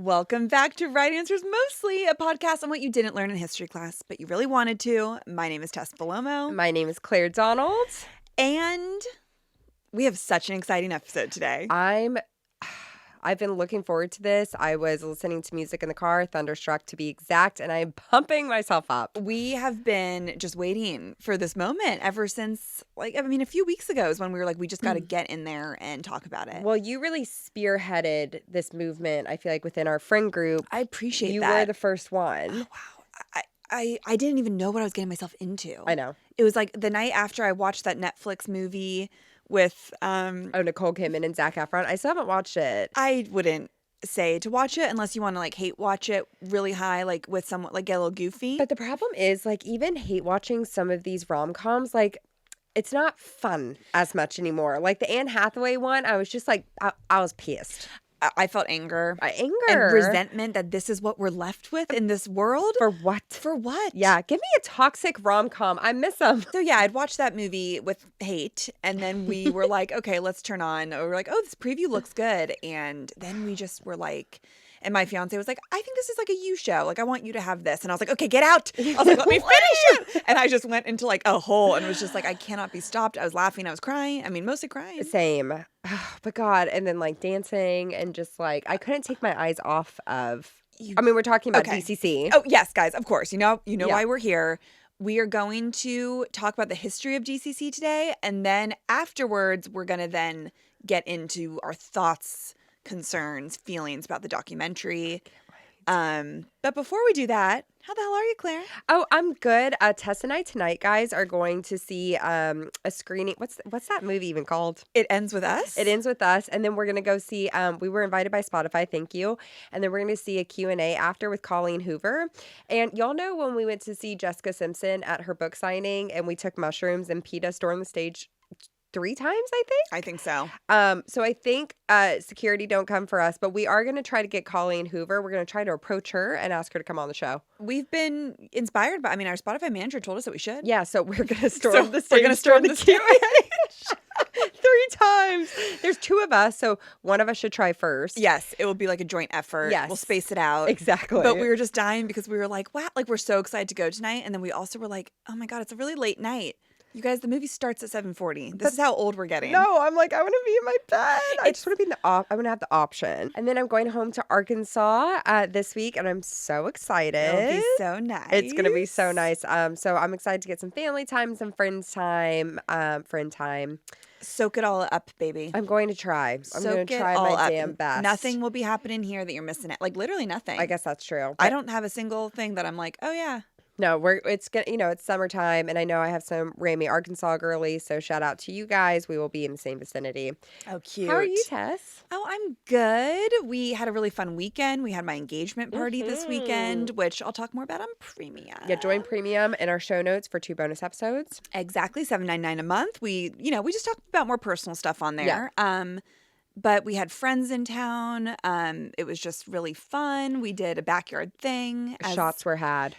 Welcome back to Right Answers Mostly, a podcast on what you didn't learn in history class, but you really wanted to. My name is Tess Palomo. My name is Claire Donald. And we have such an exciting episode today. I've been looking forward to this. I was listening to music in the car, Thunderstruck to be exact, and I'm pumping myself up. We have been just waiting for this moment ever since, a few weeks ago is when we were like, we just got to get in there and talk about it. Well, you really spearheaded this movement, I feel like, within our friend group. I appreciate that. You were the first one. Oh, wow. I didn't even know what I was getting myself into. I know. It was like the night after I watched that Netflix movie with Nicole Kidman and Zac Efron. I still haven't watched it. I wouldn't say to watch it unless you want to like hate watch it really high, like with someone like get a little goofy. But the problem is, like, even hate watching some of these rom-coms, like, it's not fun as much anymore. Like the Anne Hathaway one, I was just like, I was pissed. I felt anger. And resentment that this is what we're left with in this world. For what? For what? Yeah, give me a toxic rom-com. I miss them. So yeah, I'd watched that movie with hate, and then we were like, okay, let's turn on. We're like, oh, this preview looks good. And then we just were like, and my fiance was like, I think this is like a you show. Like, I want you to have this. And I was like, okay, get out. I was like, let me finish it. And I just went into like a hole and was just like, I cannot be stopped. I was laughing. I was crying. I mean, mostly crying. Same. But God, and then like dancing and just like, I couldn't take my eyes off of, we're talking about DCC. Oh, yes, guys, of course. You know why we're here. We are going to talk about the history of DCC today. And then afterwards, we're going to then get into our thoughts, concerns, feelings about the documentary. But before we do that, how the hell are you, Claire? Oh, I'm good. Tess and I tonight, guys, are going to see a screening. What's that movie even called? It Ends With Us? It Ends With Us. And then we're going to go see, we were invited by Spotify, thank you. And then we're going to see a Q&A after with Colleen Hoover. And y'all know when we went to see Jessica Simpson at her book signing and we took mushrooms and PETA stormed the stage 3 times, I think? I think so. So I think security don't come for us, but we are going to try to get Colleen Hoover. We're going to try to approach her and ask her to come on the show. We've been inspired by, our Spotify manager told us that we should. Yeah, so we're going to storm the stage. We're going to storm the Q&A 3 times. There's 2 of us, so one of us should try first. Yes, it will be like a joint effort. Yes. We'll space it out. Exactly. But we were just dying because we were like, wow, like we're so excited to go tonight. And then we also were like, oh my God, it's a really late night. You guys, the movie starts at 7:40. This is how old we're getting. No, I'm like, I want to be in my bed. I just want to be I want to have the option. And then I'm going home to Arkansas this week, and I'm so excited. It'll be so nice. It's going to be so nice. So I'm excited to get some family time, some friend time. Soak it all up, baby. I'm going to try. I'm going to try my damn best. Nothing will be happening here that you're missing it. Like literally nothing. I guess that's true. I don't have a single thing that I'm like, oh yeah. No, it's gonna, it's summertime, and I know I have some Ramey, Arkansas girlies, so shout out to you guys. We will be in the same vicinity. Oh, cute. How are you, Tess? Oh, I'm good. We had a really fun weekend. We had my engagement party this weekend, which I'll talk more about on Premium. Yeah, join Premium in our show notes for 2 bonus episodes. Exactly, $7.99 a month. We just talked about more personal stuff on there. Yeah. But we had friends in town. It was just really fun. We did a backyard thing. Shots were had.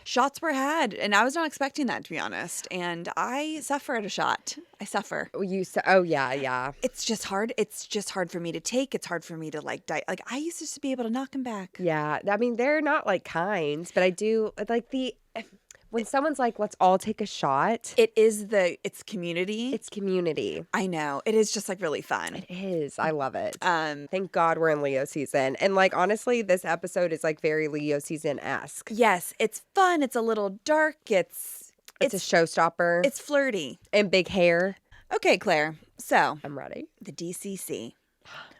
And I was not expecting that, to be honest. And I suffer at a shot. I suffer. Oh, yeah. It's just hard. It's just hard for me to take. It's hard for me to like I used to be able to knock them back. Yeah. I mean, they're not like kinds, but I do like when someone's like, let's all take a shot. It's community. It's community. I know. It is just like really fun. It is. I love it. Thank God we're in Leo season. And like, honestly, this episode is like very Leo season-esque. Yes. It's fun. It's a little dark. It's a showstopper. It's flirty. And big hair. Okay, Claire. So. I'm ready. The DCC.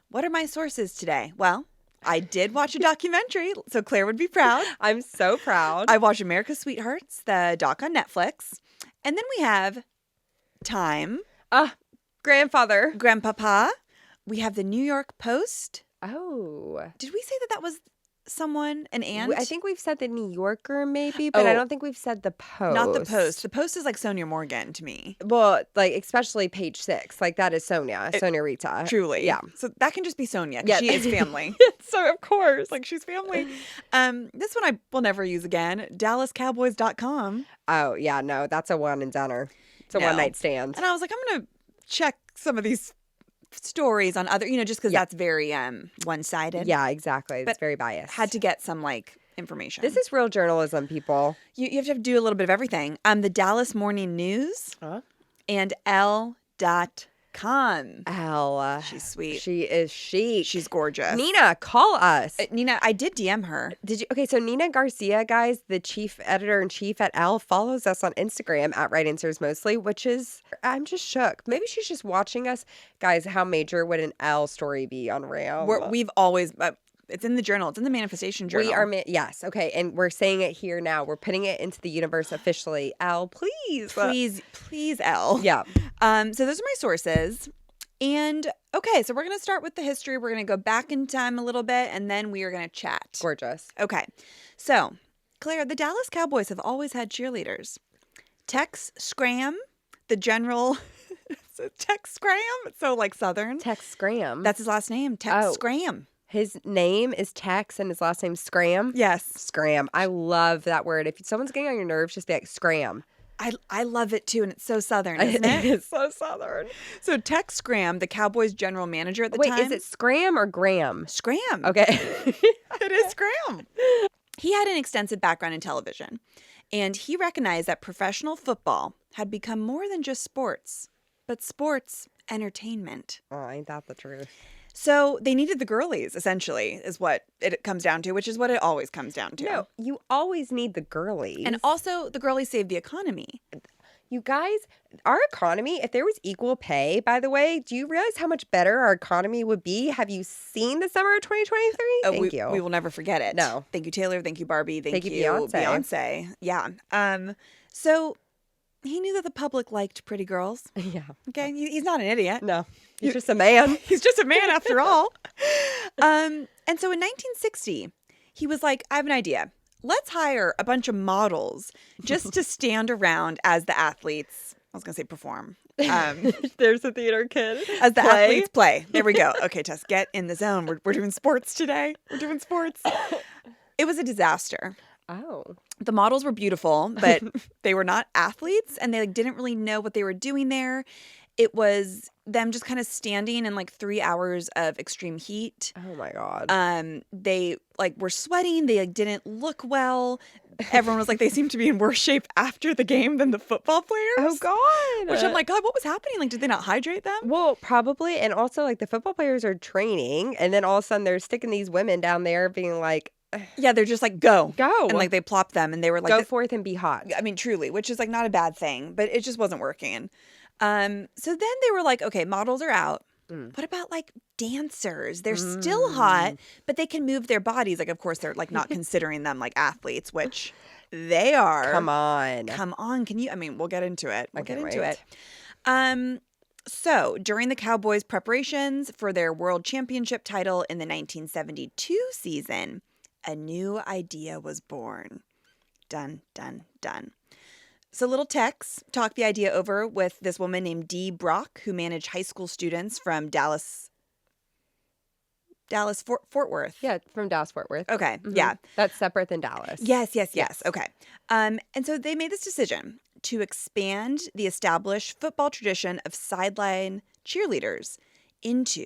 What are my sources today? Well, I did watch a documentary, so Claire would be proud. I'm so proud. I watched America's Sweethearts, the doc on Netflix. And then we have Time. Grandpapa. We have the New York Post. Oh. Did we say that was someone, an aunt? I think we've said the New Yorker maybe, but I don't think we've said the Post. Not the Post. The Post is like Sonia Morgan to me. Well, like especially page 6. Like that is Sonia Rita. Truly. Yeah. So that can just be Sonia. Yeah. She is family. So of course. Like she's family. This one I will never use again. DallasCowboys.com. Oh, yeah. No, that's a one and doneer. It's a one night stand. And I was like, I'm going to check some of these stories on other, just because Yeah. that's very one-sided. Yeah, exactly. It's But very biased. Had to get some like information. This is real journalism, people. You have to do a little bit of everything. The Dallas Morning News and L.com. Elle. She's sweet. She is chic. She's gorgeous. Nina, call us. Nina, I did DM her. Did you? Okay, so Nina Garcia, guys, the chief editor-in-chief at Elle, follows us on Instagram at Right Answers Mostly, which is, I'm just shook. Maybe she's just watching us. Guys, how major would an Elle story be on Real? We've always, it's in the journal. It's in the manifestation journal. We are, yes, okay, and we're saying it here now. We're putting it into the universe officially. Elle, please. Please, Elle. Yeah. So those are my sources. And okay, so we're going to start with the history. We're going to go back in time a little bit, and then we are going to chat. Gorgeous. Okay. So, Claire, the Dallas Cowboys have always had cheerleaders. Tex Scram, the general... Tex Scram? It's so like Southern. Tex Scram. That's his last name. Tex Scram. His name is Tex and his last name's Scram? Yes. Scram. I love that word. If someone's getting on your nerves, just be like, Scram. I love it too, and it's so Southern, isn't it? It's so Southern. So Tex Scram, the Cowboys general manager at the time. Wait, is it Scram or Graham? Scram. Okay. It is Scram. He had an extensive background in television, and he recognized that professional football had become more than just sports, but sports entertainment. Oh, ain't that the truth? So they needed the girlies, essentially, is what it comes down to, which is what it always comes down to. No, you always need the girlies. And also, the girlies save the economy. You guys, our economy, if there was equal pay, by the way, do you realize how much better our economy would be? Have you seen the summer of 2023? Thank you. We will never forget it. No. Thank you, Taylor. Thank you, Barbie. Thank you, Beyonce. Yeah. So he knew that the public liked pretty girls. Yeah. Okay. He's not an idiot. No. He's just a man. He's just a man after all. And so in 1960, he was like, I have an idea. Let's hire a bunch of models just to stand around as the athletes. I was going to say perform. There's a theater kid. As the athletes play. There we go. Okay, Tess, get in the zone. We're doing sports today. We're doing sports. It was a disaster. Oh. The models were beautiful, but they were not athletes, and they didn't really know what they were doing there. It was them just kind of standing in 3 hours of extreme heat. Oh my God. They were sweating. They didn't look well. Everyone was like, they seemed to be in worse shape after the game than the football players. Oh God. Which I'm like, God, what was happening? Did they not hydrate them? Well, probably. And also the football players are training, and then all of a sudden they're sticking these women down there being like, yeah, they're just like, go. And they plop them, and they were like, go forth and be hot. I mean, truly, which is not a bad thing, but it just wasn't working. So then they were like, okay, models are out. What about dancers? They're still hot, but they can move their bodies. Of course, they're not considering them athletes, which they are. Come on. Can you? I mean, we'll get into it. We'll get into wait. it. So during the Cowboys' preparations for their world championship title in the 1972 season, a new idea was born. Dun, dun, dun. So little Tex talked the idea over with this woman named Dee Brock, who managed high school students from Fort Worth. Yeah, from Dallas, Fort Worth. Okay, yeah. That's separate than Dallas. Yes. Okay. And so they made this decision to expand the established football tradition of sideline cheerleaders into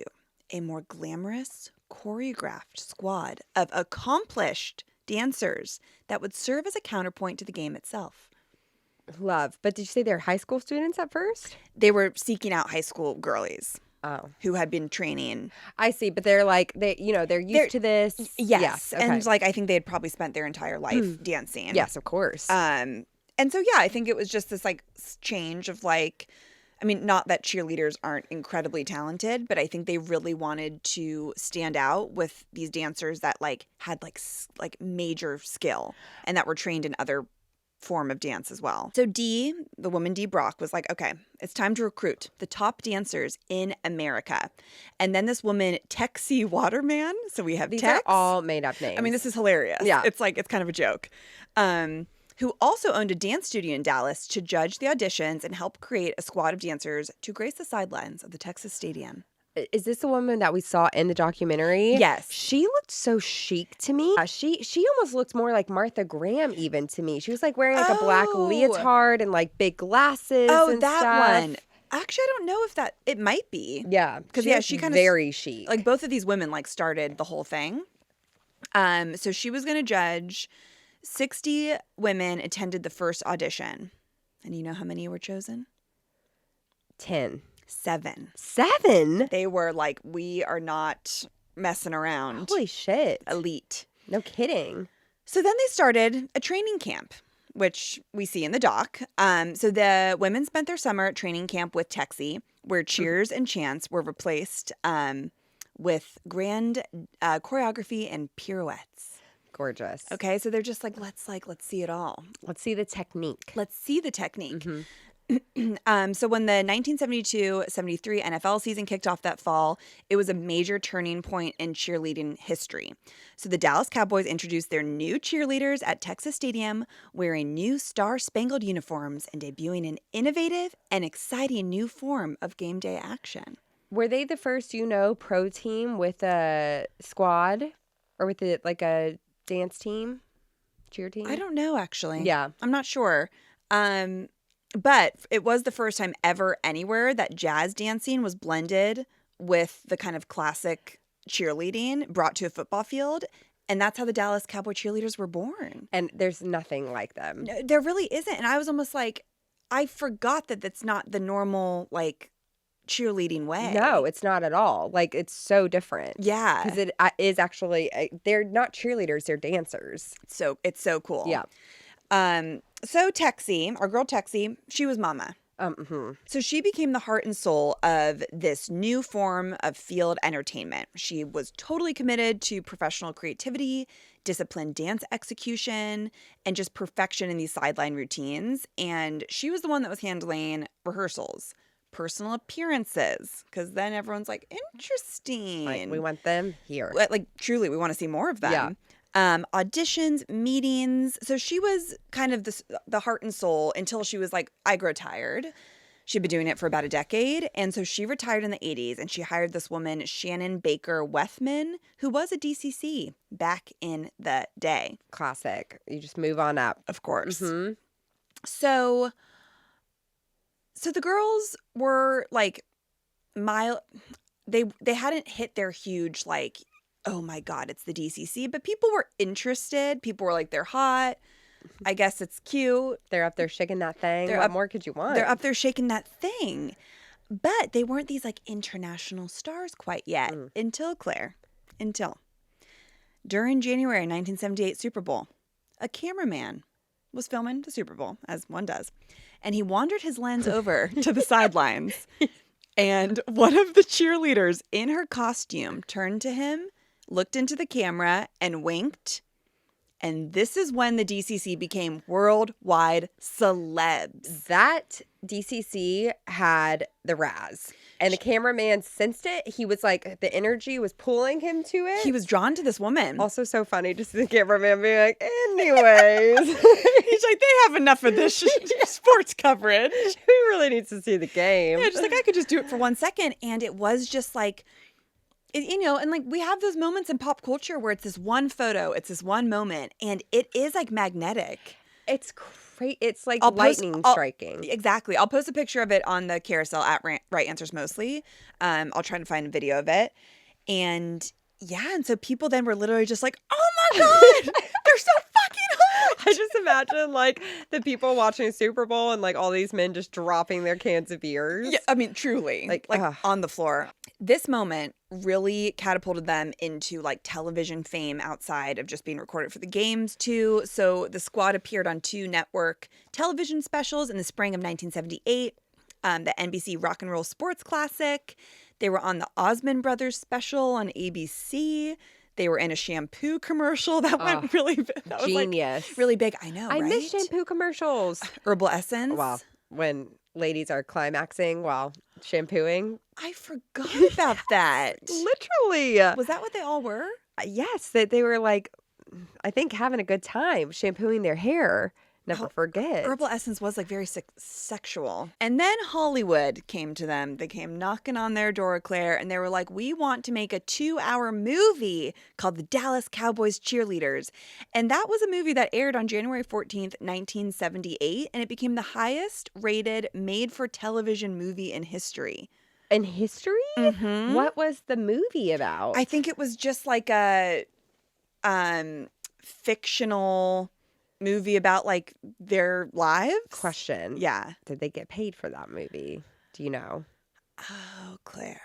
a more glamorous, choreographed squad of accomplished dancers that would serve as a counterpoint to the game itself. Love. But did you say they're high school students at first? They were seeking out high school girlies. Oh. Who had been training. I see, but they're they're used to this. Yes. Okay. And I think they had probably spent their entire life dancing. Yes, of course. And so, yeah, I think it was just this change of I mean, not that cheerleaders aren't incredibly talented, but I think they really wanted to stand out with these dancers that had major skill and that were trained in other form of dance as well. So Dee, the woman Dee Brock, was like, okay, it's time to recruit the top dancers in America. And then this woman, Texie Waterman, so we have These Tex. are all made up names. I mean, this is hilarious. Yeah. It's kind of a joke. Who also owned a dance studio in Dallas to judge the auditions and help create a squad of dancers to grace the sidelines of the Texas Stadium. Is this the woman that we saw in the documentary? Yes. She looked so chic to me. She almost looked more like Martha Graham even to me. She was wearing a black leotard and big glasses and that stuff. one. Actually, I don't know if it might be. Yeah. Because, She is she kind of, very chic. like, both of these women, like, started the whole thing. So she was going to judge. 60 women attended the first audition. And you know how many were chosen? 10. 7. 7? They were like, we are not messing around. Holy shit. Elite. No kidding. So then they started a training camp, which we see in the doc. So the women spent their summer at training camp with Texie, where cheers and chants were replaced with grand choreography and pirouettes. Gorgeous. Okay, so they're just like, let's see it all. Let's see the technique. Let's see the technique. Mm-hmm. So when the 1972-73 NFL season kicked off that fall, it was a major turning point in cheerleading history. So the Dallas Cowboys introduced their new cheerleaders at Texas Stadium, wearing new star-spangled uniforms and debuting an innovative and exciting new form of game day action. Were they the first, pro team with a squad or with a dance team, cheer team? I don't know, actually. Yeah. I'm not sure. But it was the first time ever anywhere that jazz dancing was blended with the kind of classic cheerleading brought to a football field. And that's how the Dallas Cowboy cheerleaders were born. And there's nothing like them. No, there really isn't. And I was almost like, I forgot that that's not the normal, like, cheerleading way. No, it's not at all. Like, it's so different. Yeah. Because it is actually, they're not cheerleaders, they're dancers. So it's so cool. Yeah. So Texie, our girl Texie, she was mama. So she became the heart and soul of this new form of field entertainment. She was totally committed to professional creativity, disciplined dance execution, and just perfection in these sideline routines. And she was the one that was handling rehearsals, personal appearances, because then everyone's like, interesting. Like, we want them here. Like, truly, we want to see more of them. Yeah. Auditions, meetings. So she was kind of the heart and soul until she was like, I grow tired. She'd been doing it for about a decade. And so she retired in the 80s and she hired this woman, Shannon Baker Wethman, who was a DCC back in the day. Classic. You just move on up. Of course. Mm-hmm. So the girls were like, they hadn't hit their huge, like, oh my God, it's the DCC. But people were interested. People were like, they're hot. I guess it's cute. They're up there shaking that thing. What more could you want? They're up there shaking that thing. But they weren't these like international stars quite yet until during January 1978 Super Bowl, a cameraman was filming the Super Bowl, as one does. And he wandered his lens over to the sidelines. And one of the cheerleaders in her costume turned to him, looked into the camera, and winked. And this is when the DCC became worldwide celebs. That DCC had the Raz. And the cameraman sensed it. He was like, the energy was pulling him to it. He was drawn to this woman. Also so funny to see the cameraman being like, anyways. He's like, they have enough of this sports coverage. Who really needs to see the game? Yeah, just like, I could just do it for 1 second. And it was just like, and like we have those moments in pop culture where it's this one photo, it's this one moment, and it is like magnetic. It's crazy. It's like lightning striking. Exactly. I'll post a picture of it on the carousel at Right Answers Mostly. I'll try to find a video of it. And yeah, and so people then were literally just like, oh my God, they're so fucking hot. I just imagine like the people watching a Super Bowl and like all these men just dropping their cans of beers. Yeah, I mean, truly. Like on the floor. This moment really catapulted them into like television fame outside of just being recorded for the games too. So the squad appeared on 2 network television specials in the spring of 1978. The NBC Rock and Roll Sports Classic. They were on the Osmond Brothers special on ABC. They were in a shampoo commercial that went really big. That genius. Was like really big. I know, I right? miss shampoo commercials. Herbal Essence. Wow. When ladies are climaxing while shampooing. I forgot about that. Literally. Was that what they all were? Yes. They were like, I think having a good time shampooing their hair. Never forget. Herbal essence was like very sexual. And then Hollywood came to them. They came knocking on their door, Claire, and they were like, we want to make a 2-hour movie called The Dallas Cowboys Cheerleaders. And that was a movie that aired on January 14th, 1978, and it became the highest rated made for television movie in history. In history? Mm-hmm. What was the movie about? I think it was just like a fictional movie about like their lives. Question. Yeah. Did they get paid for that movie? Do you know? Oh, Claire.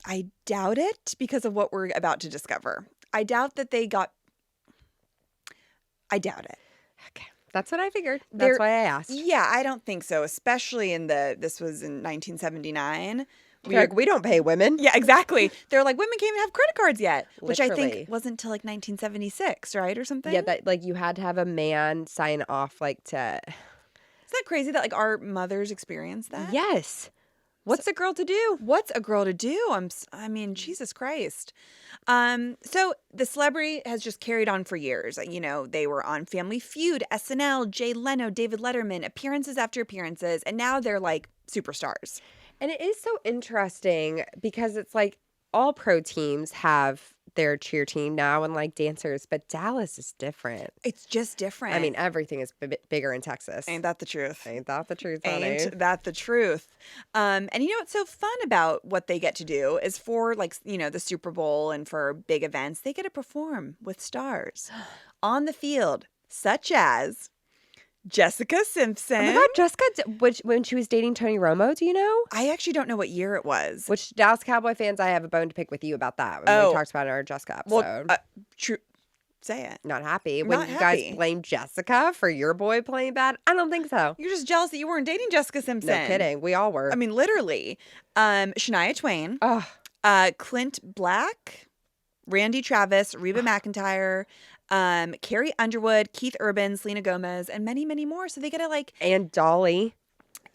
I doubt it because of what we're about to discover. I doubt that they got. I doubt it. Okay. That's what I figured. That's why I asked. Yeah, I don't think so, especially this was in 1979. We don't pay women. Yeah, exactly. They're like, women can't even have credit cards yet, which I Literally. think wasn't until like 1976, right? Or something. Yeah, that like you had to have a man sign off like to. Isn't that crazy that like our mothers experienced that? Yes. What's a girl to do? What's a girl to do? I mean, Jesus Christ. So the celebrity has just carried on for years. You know, they were on Family Feud, SNL, Jay Leno, David Letterman, appearances after appearances, and now they're like superstars. And it is so interesting because it's like all pro teams have their cheer team now and like dancers, but Dallas is different. It's just different. I mean, everything is bigger in Texas. Ain't that the truth? Ain't that the truth, honey? Ain't that the truth? And you know what's so fun about what they get to do is for like, you know, the Super Bowl and for big events, they get to perform with stars on the field, such as Jessica Simpson. Oh my God, Jessica, when she was dating Tony Romo, do you know? I actually don't know what year it was. Which Dallas Cowboy fans, I have a bone to pick with you about that. When we talked about it in our Jessica episode. Well, true. Say it. Not happy. When Not you happy. guys blame Jessica for your boy playing bad, I don't think so. You're just jealous that you weren't dating Jessica Simpson. No kidding. We all were. I mean, literally. Shania Twain, Clint Black, Randy Travis, Reba McEntire, Carrie Underwood, Keith Urban, Selena Gomez, and many, many more. So they get to like and Dolly.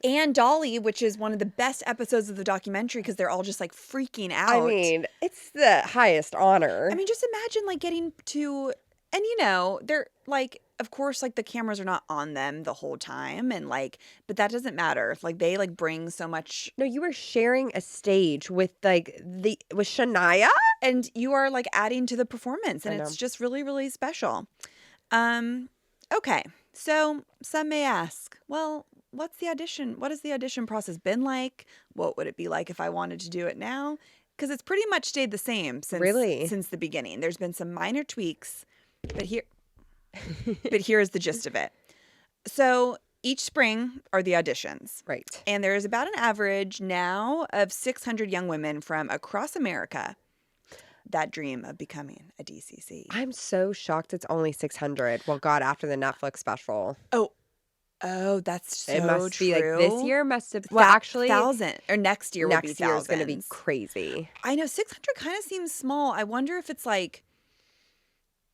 And Dolly, which is one of the best episodes of the documentary because they're all just like freaking out. I mean, it's the highest honor. I mean, just imagine like getting to, and you know, they're like, of course, like the cameras are not on them the whole time, and like, but that doesn't matter. Like they like bring so much. No, you were sharing a stage with like with Shania, and you are like adding to the performance, and I know. it's just really, really special. Okay, so some may ask, well, what's the audition? What has the audition process been like? What would it be like if I wanted to do it now? Because it's pretty much stayed the same since the beginning. There's been some minor tweaks, but here is the gist of it. So each spring are the auditions. Right. And there is about an average now of 600 young women from across America that dream of becoming a DCC. I'm so shocked it's only 600. Well, God, after the Netflix special. Oh, that's so it must true. be like this year must have, well, actually 1,000 or next year will be 1,000. Next year is going to be crazy. I know 600 kind of seems small. I wonder if it's like,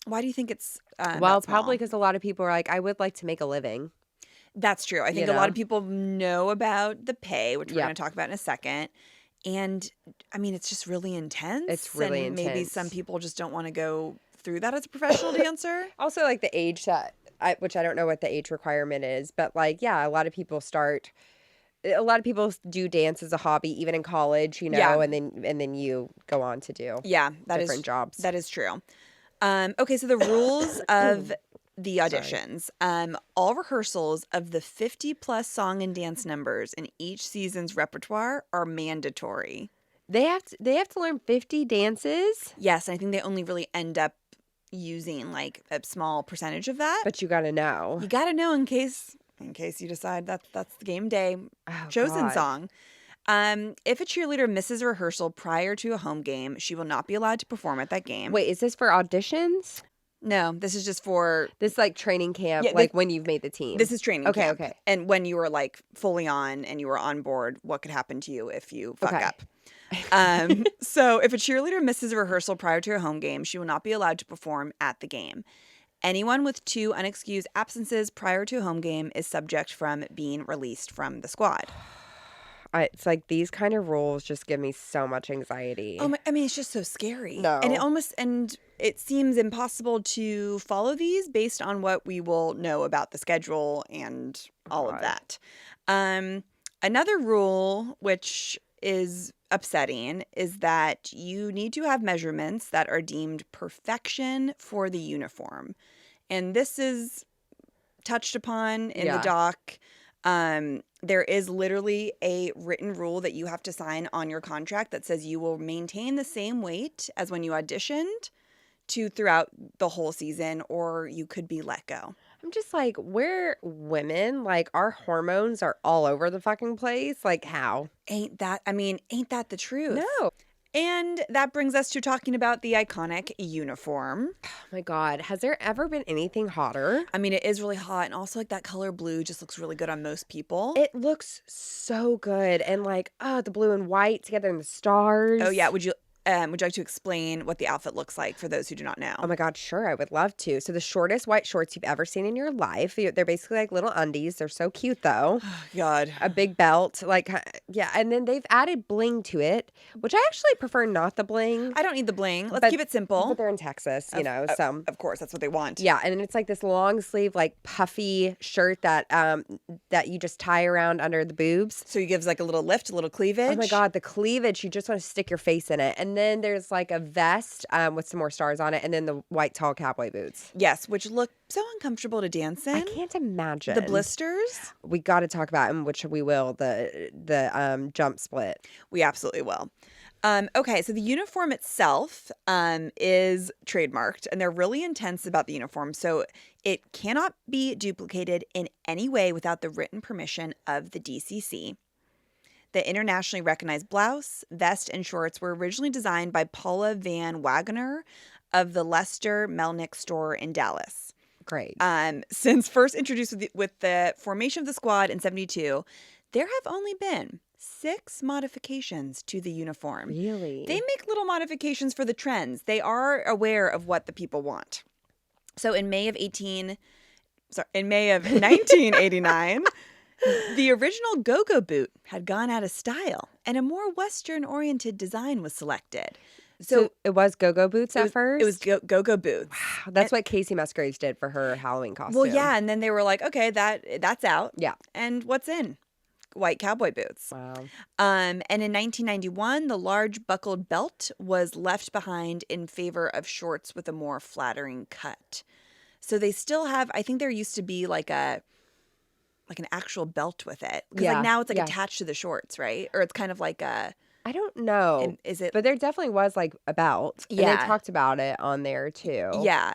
why do you think it's well, probably because a lot of people are like, I would like to make a living. That's true. I think a lot of people know about the pay, which we're going to talk about in a second. And I mean, it's just really intense. It's really and intense. Maybe some people just don't want to go through that as a professional dancer. Also, like the age that, which I don't know what the age requirement is, but like, yeah, a lot of people do dance as a hobby, even in college, you know, and then you go on to do different jobs. That is true. Okay, so the rules of the auditions. All rehearsals of the 50+ song and dance numbers in each season's repertoire are mandatory. They have to learn 50 dances? Yes, and I think they only really end up using like a small percentage of that. But you got to know. You got to know in case you decide that's the game day chosen song. If a cheerleader misses a rehearsal prior to a home game, she will not be allowed to perform at that game. Wait, is this for auditions? No, this is just for this like training camp, when you've made the team. This is training camp. Okay. And when you were like fully on and you were on board, what could happen to you if you fuck up? So if a cheerleader misses a rehearsal prior to a home game, she will not be allowed to perform at the game. Anyone with 2 unexcused absences prior to a home game is subject from being released from the squad. It's like these kind of rules just give me so much anxiety. I mean, it's just so scary. No. And it seems impossible to follow these based on what we will know about the schedule and all of that. Another rule, which is upsetting, is that you need to have measurements that are deemed perfection for the uniform. And this is touched upon in the doc. There is literally a written rule that you have to sign on your contract that says you will maintain the same weight as when you auditioned throughout the whole season, or you could be let go. I'm just like, we're women, like our hormones are all over the fucking place. Like how? Ain't that the truth? No. And that brings us to talking about the iconic uniform. Oh my God. Has there ever been anything hotter? I mean, it is really hot. And also, like, that color blue just looks really good on most people. It looks so good. And like, the blue and white together in the stars. Oh, yeah. Would you like to explain what the outfit looks like for those who do not know? Oh my God, sure. I would love to. So the shortest white shorts you've ever seen in your life. They're basically like little undies. They're so cute though. God. A big belt. Like, yeah. And then they've added bling to it, which I actually prefer not the bling. I don't need the bling. Let's keep it simple. But they're in Texas, so. Of course, that's what they want. Yeah. And then it's like this long sleeve, like puffy shirt that you just tie around under the boobs. So it gives like a little lift, a little cleavage. Oh my God, the cleavage. You just want to stick your face in it. And then there's like a vest with some more stars on it, and then the white tall cowboy boots. Yes, which look so uncomfortable to dance in. I can't imagine. The blisters. We got to talk about, and which we will, the jump split. We absolutely will. Okay, so the uniform itself is trademarked, and they're really intense about the uniform. So it cannot be duplicated in any way without the written permission of the DCC. The internationally recognized blouse, vest, and shorts were originally designed by Paula Van Wagoner of the Lester Melnick store in Dallas. Great. Since first introduced with the formation of the squad in 1972, there have only been 6 modifications to the uniform. Really? They make little modifications for the trends. They are aware of what the people want. So in May of 1989, the original go-go boot had gone out of style, and a more Western-oriented design was selected. So it was go-go boots at first? It was go-go boots. Wow, that's what Casey Musgraves did for her Halloween costume. Well, yeah, and then they were like, okay, that's out. Yeah. And what's in? White cowboy boots. Wow. And in 1991, the large buckled belt was left behind in favor of shorts with a more flattering cut. So they still have, I think there used to be like an actual belt with it. Because like now it's like attached to the shorts, right? Or it's kind of like a... I don't know. Is it? But there definitely was like a belt. Yeah. And they talked about it on there too. Yeah.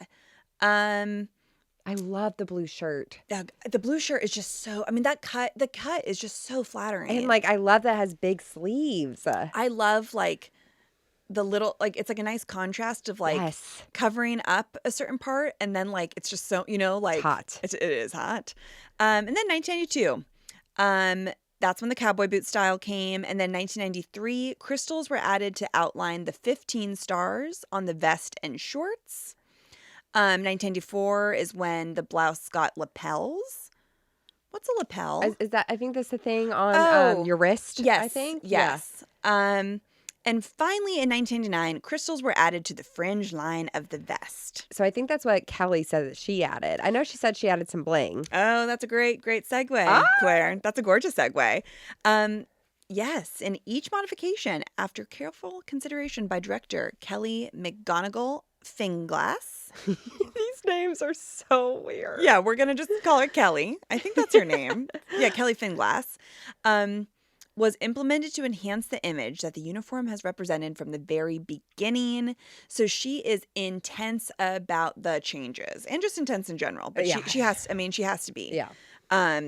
I love the blue shirt. The blue shirt is just so, I mean, the cut is just so flattering. And like, I love that it has big sleeves. I love like the little, like, it's like a nice contrast of like covering up a certain part. And then like, it's just so, like. Hot. It is hot. And then 1992, that's when the cowboy boot style came. And then 1993, crystals were added to outline the 15 stars on the vest and shorts. 1994 is when the blouse got lapels. What's a lapel? Is that, I think that's the thing on your wrist, yes, I think? Yes. Yeah. And finally, in 1999, crystals were added to the fringe line of the vest. So I think that's what Kelly said that she added. I know she said she added some bling. Oh, that's a great segue, Claire. That's a gorgeous segue. Yes, in each modification, after careful consideration by director Kelly McGonigal Finglass. These names are so weird. Yeah, we're going to just call her Kelly. I think that's her name. Yeah, Kelly Finglass. Was implemented to enhance the image that the uniform has represented from the very beginning. So she is intense about the changes and just intense in general. But she has to be. Yeah.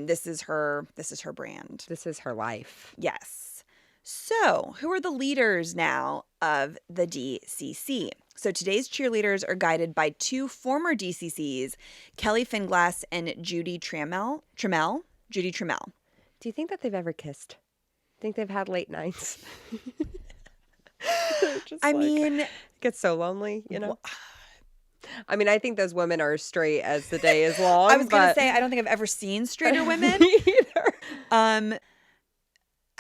This is her brand. This is her life. Yes. So, who are the leaders now of the DCC? So today's cheerleaders are guided by 2 former DCCs, Kelly Finglass and Judy Trammell. Judy Trammell. Do you think that they've ever kissed? Think they've had late nights? I mean, it gets so lonely, I mean, I think those women are straight as the day is long. I was going to say, I don't think I've ever seen straighter women. Me either.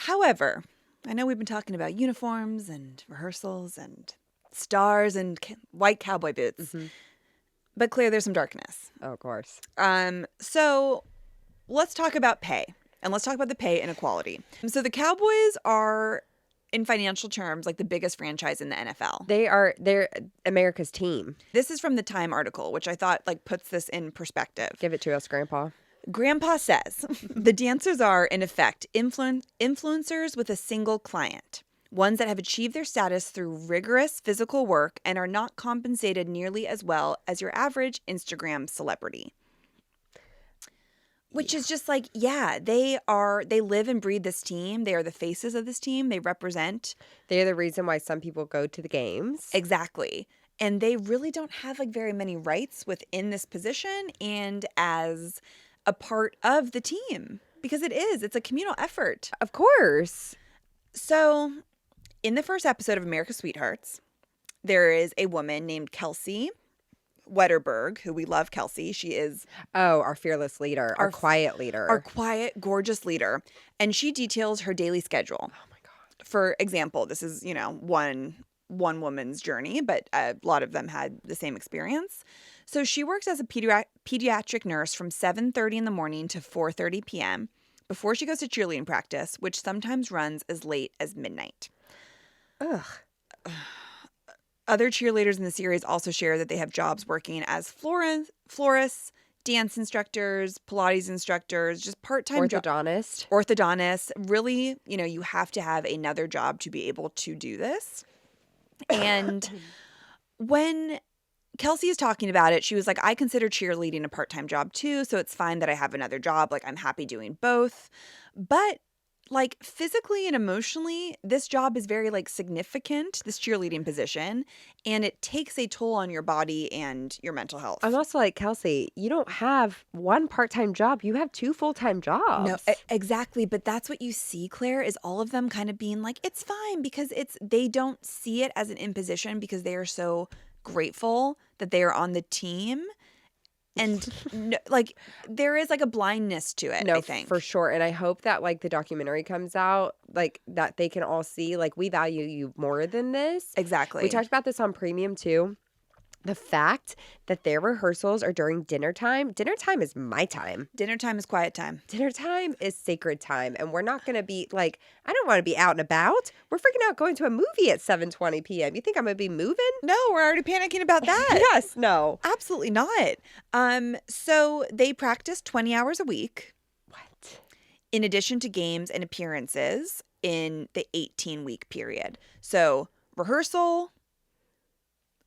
However, I know we've been talking about uniforms and rehearsals and stars and white cowboy boots, but clearly there's some darkness. Oh, of course. So let's talk about pay, and let's talk about the pay inequality. So the Cowboys are, in financial terms, like the biggest franchise in the NFL. They're America's team. This is from the Time article, which I thought like puts this in perspective. Give it to us, Grandpa. Grandpa says the dancers are, in effect, influencers with a single client, ones that have achieved their status through rigorous physical work and are not compensated nearly as well as your average Instagram celebrity. Which is just like, yeah, they live and breathe this team. They are the faces of this team. They represent. They're the reason why some people go to the games. Exactly. And they really don't have like very many rights within this position and as a part of the team, because it's a communal effort. Of course. So in the first episode of America's Sweethearts, there is a woman named Kelsey Wetterberg, who we love. Kelsey. She is our fearless leader, our quiet leader. Our quiet, gorgeous leader. And she details her daily schedule. Oh my God. For example, this is, one woman's journey, but a lot of them had the same experience. So she works as a pediatric nurse from 7:30 in the morning to 4:30 p.m. before she goes to cheerleading practice, which sometimes runs as late as midnight. Ugh. Other cheerleaders in the series also share that they have jobs working as florists, dance instructors, Pilates instructors, just part-time orthodontists. Really, you have to have another job to be able to do this. And when Kelsey is talking about it, she was like, I consider cheerleading a part-time job too, so it's fine that I have another job. Like, I'm happy doing both. But like physically and emotionally, this job is very like significant, this cheerleading position, and it takes a toll on your body and your mental health. I'm also like, Kelsey, you don't have one part-time job. You have two full-time jobs. No, exactly. But that's what you see, Claire, is all of them kind of being like, it's fine, because they don't see it as an imposition because they are so grateful that they are on the team. And like there is like a blindness to it, I think. For sure. And I hope that like the documentary comes out, like that they can all see, like, we value you more than this. Exactly. We talked about this on Premium too. The fact that their rehearsals are during dinner time. Dinner time is my time. Dinner time is quiet time. Dinner time is sacred time. And we're not going to be like, I don't want to be out and about. We're freaking out going to a movie at 7:20 p.m. You think I'm going to be moving? No, we're already panicking about that. Yes, no. Absolutely not. So they practice 20 hours a week. What? In addition to games and appearances in the 18-week period. So rehearsal,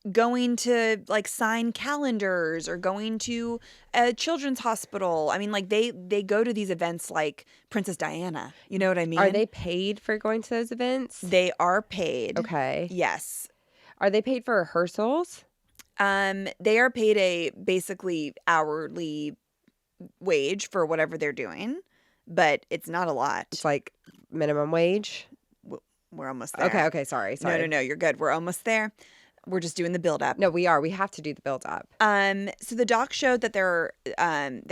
going to like sign calendars, or going to a children's hospital. I mean, like they go to these events like Princess Diana. You know what I mean? Are they paid for going to those events? They are paid. Okay. Yes. Are they paid for rehearsals? They are paid a basically hourly wage for whatever they're doing, but it's not a lot. It's like minimum wage. We're almost there. Okay. Sorry. No. You're good. We're almost there. We're just doing the build up. No, we are. We have to do the build up. So the doc showed that their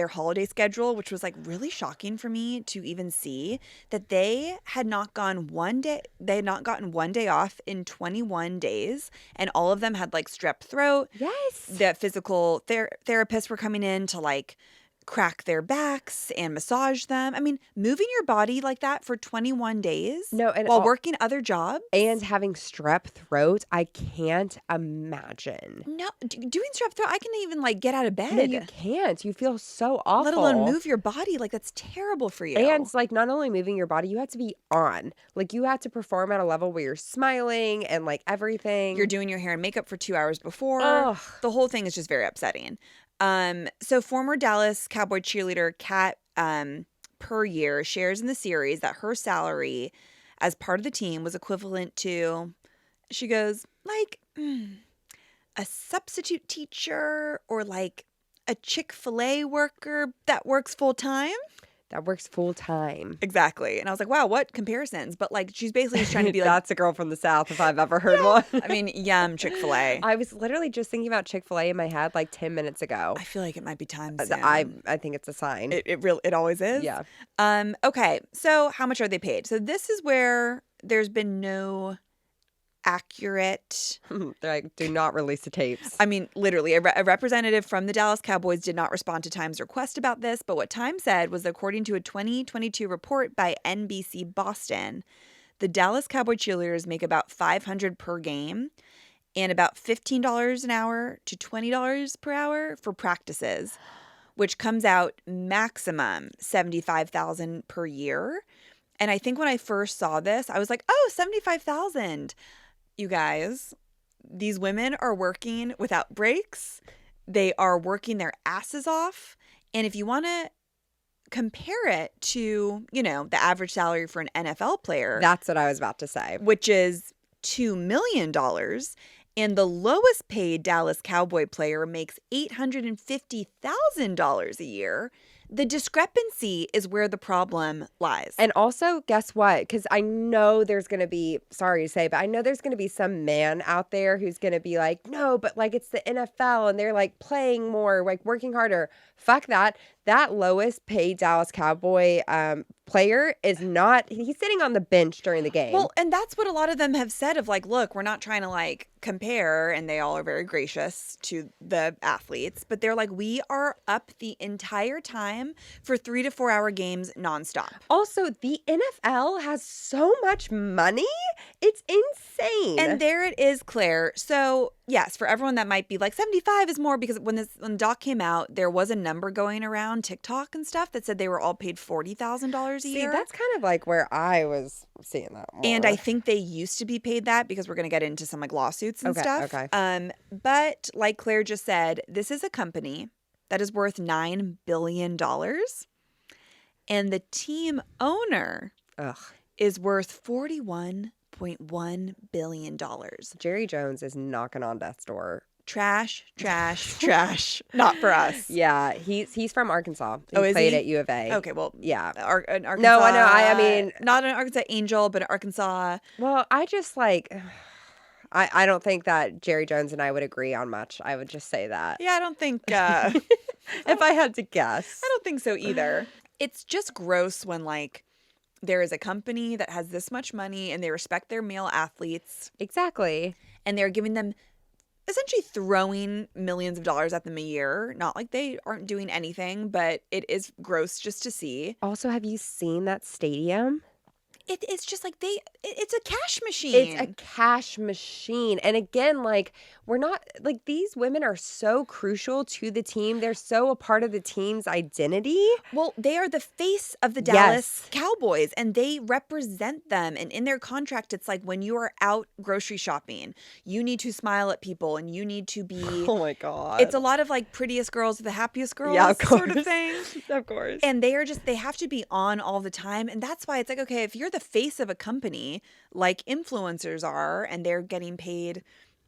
holiday schedule, which was like really shocking for me to even see, that they had not gone one day. They had not gotten one day off in 21 days, and all of them had like strep throat. Yes. The physical therapists were coming in to like crack their backs and massage them. I mean, moving your body like that for 21 days while working other jobs. And having strep throat, I can't imagine. No, doing strep throat, I can even like get out of bed. No, you can't. You feel so awful. Let alone move your body. Like that's terrible for you. And like not only moving your body, you have to be on. Like you have to perform at a level where you're smiling and like everything. You're doing your hair and makeup for 2 hours before. Ugh. The whole thing is just very upsetting. So former Dallas Cowboy cheerleader Kat per year shares in the series that her salary as part of the team was equivalent to, she goes, like a substitute teacher or like a Chick-fil-A worker that works full time. That works full time. Exactly. And I was like, wow, what comparisons? But like, she's basically just trying to be like, That's a girl from the South if I've ever heard one. I mean, yum, Chick-fil-A. I was literally just thinking about Chick-fil-A in my head like 10 minutes ago. I feel like it might be time soon. I think it's a sign. It always is. Yeah. Okay. So how much are they paid? So this is where there's been no accurate. They're like, do not release the tapes. I mean, literally, a representative from the Dallas Cowboys did not respond to Time's request about this, but what Time said was, according to a 2022 report by NBC Boston, the Dallas Cowboy cheerleaders make about $500 per game and about $15 an hour to $20 per hour for practices, which comes out maximum $75,000 per year. And I think when I first saw this, I was like, oh, $75,000. You guys, these women are working without breaks. They are working their asses off. And if you want to compare it to, the average salary for an NFL player. That's what I was about to say. Which is $2 million. And the lowest paid Dallas Cowboy player makes $850,000 a year. The discrepancy is where the problem lies. And also, guess what? Because I know there's going to be, sorry to say, but I know there's going to be some man out there who's going to be like, no, but like it's the NFL and they're like playing more, like working harder. Fuck that. That lowest paid Dallas Cowboy player is not, he's sitting on the bench during the game. Well, and that's what a lot of them have said of like, look, we're not trying to like compare, and they all are very gracious to the athletes, but they're like, we are up the entire time for 3 to 4 hour games nonstop. Also, the NFL has so much money. It's insane. And there it is, Claire. So yes, for everyone that might be like 75 is more, because when the doc came out, there was a number going around TikTok and stuff that said they were all paid $40,000 a year. See, that's kind of like where I was seeing that more. And I think they used to be paid that, because we're going to get into some like lawsuits and stuff. Okay. But like Claire just said, this is a company that is worth $9 billion. And the team owner is worth $41.1 billion. Jerry Jones is knocking on death's door. Trash, trash, trash. Not for us. Yeah, he's from Arkansas. He is played he? at U of A. Okay, well, yeah. An Arkansas, No, I know. I mean, not an Arkansas Angel, but an Arkansas. Well, I just like, I don't think that Jerry Jones and I would agree on much. I would just say that. Yeah, I don't think. If I had to guess, I don't think so either. It's just gross when like there is a company that has this much money and they respect their male athletes. Exactly. And they're giving them, essentially throwing millions of dollars at them a year. Not like they aren't doing anything, but it is gross just to see. Also, have you seen that stadium? It's just like it's a cash machine. It's a cash machine. And again, like, we're not, like, these women are so crucial to the team. They're so a part of the team's identity. Well, they are the face of the Dallas Cowboys, and they represent them. And in their contract, it's like, when you are out grocery shopping, you need to smile at people and you need to be. Oh my God. It's a lot of like prettiest girls, the happiest girls, yeah, of course. sort of thing. Of course. And they have to be on all the time. And that's why it's like, okay, if you're the face of a company like influencers are, and they're getting paid,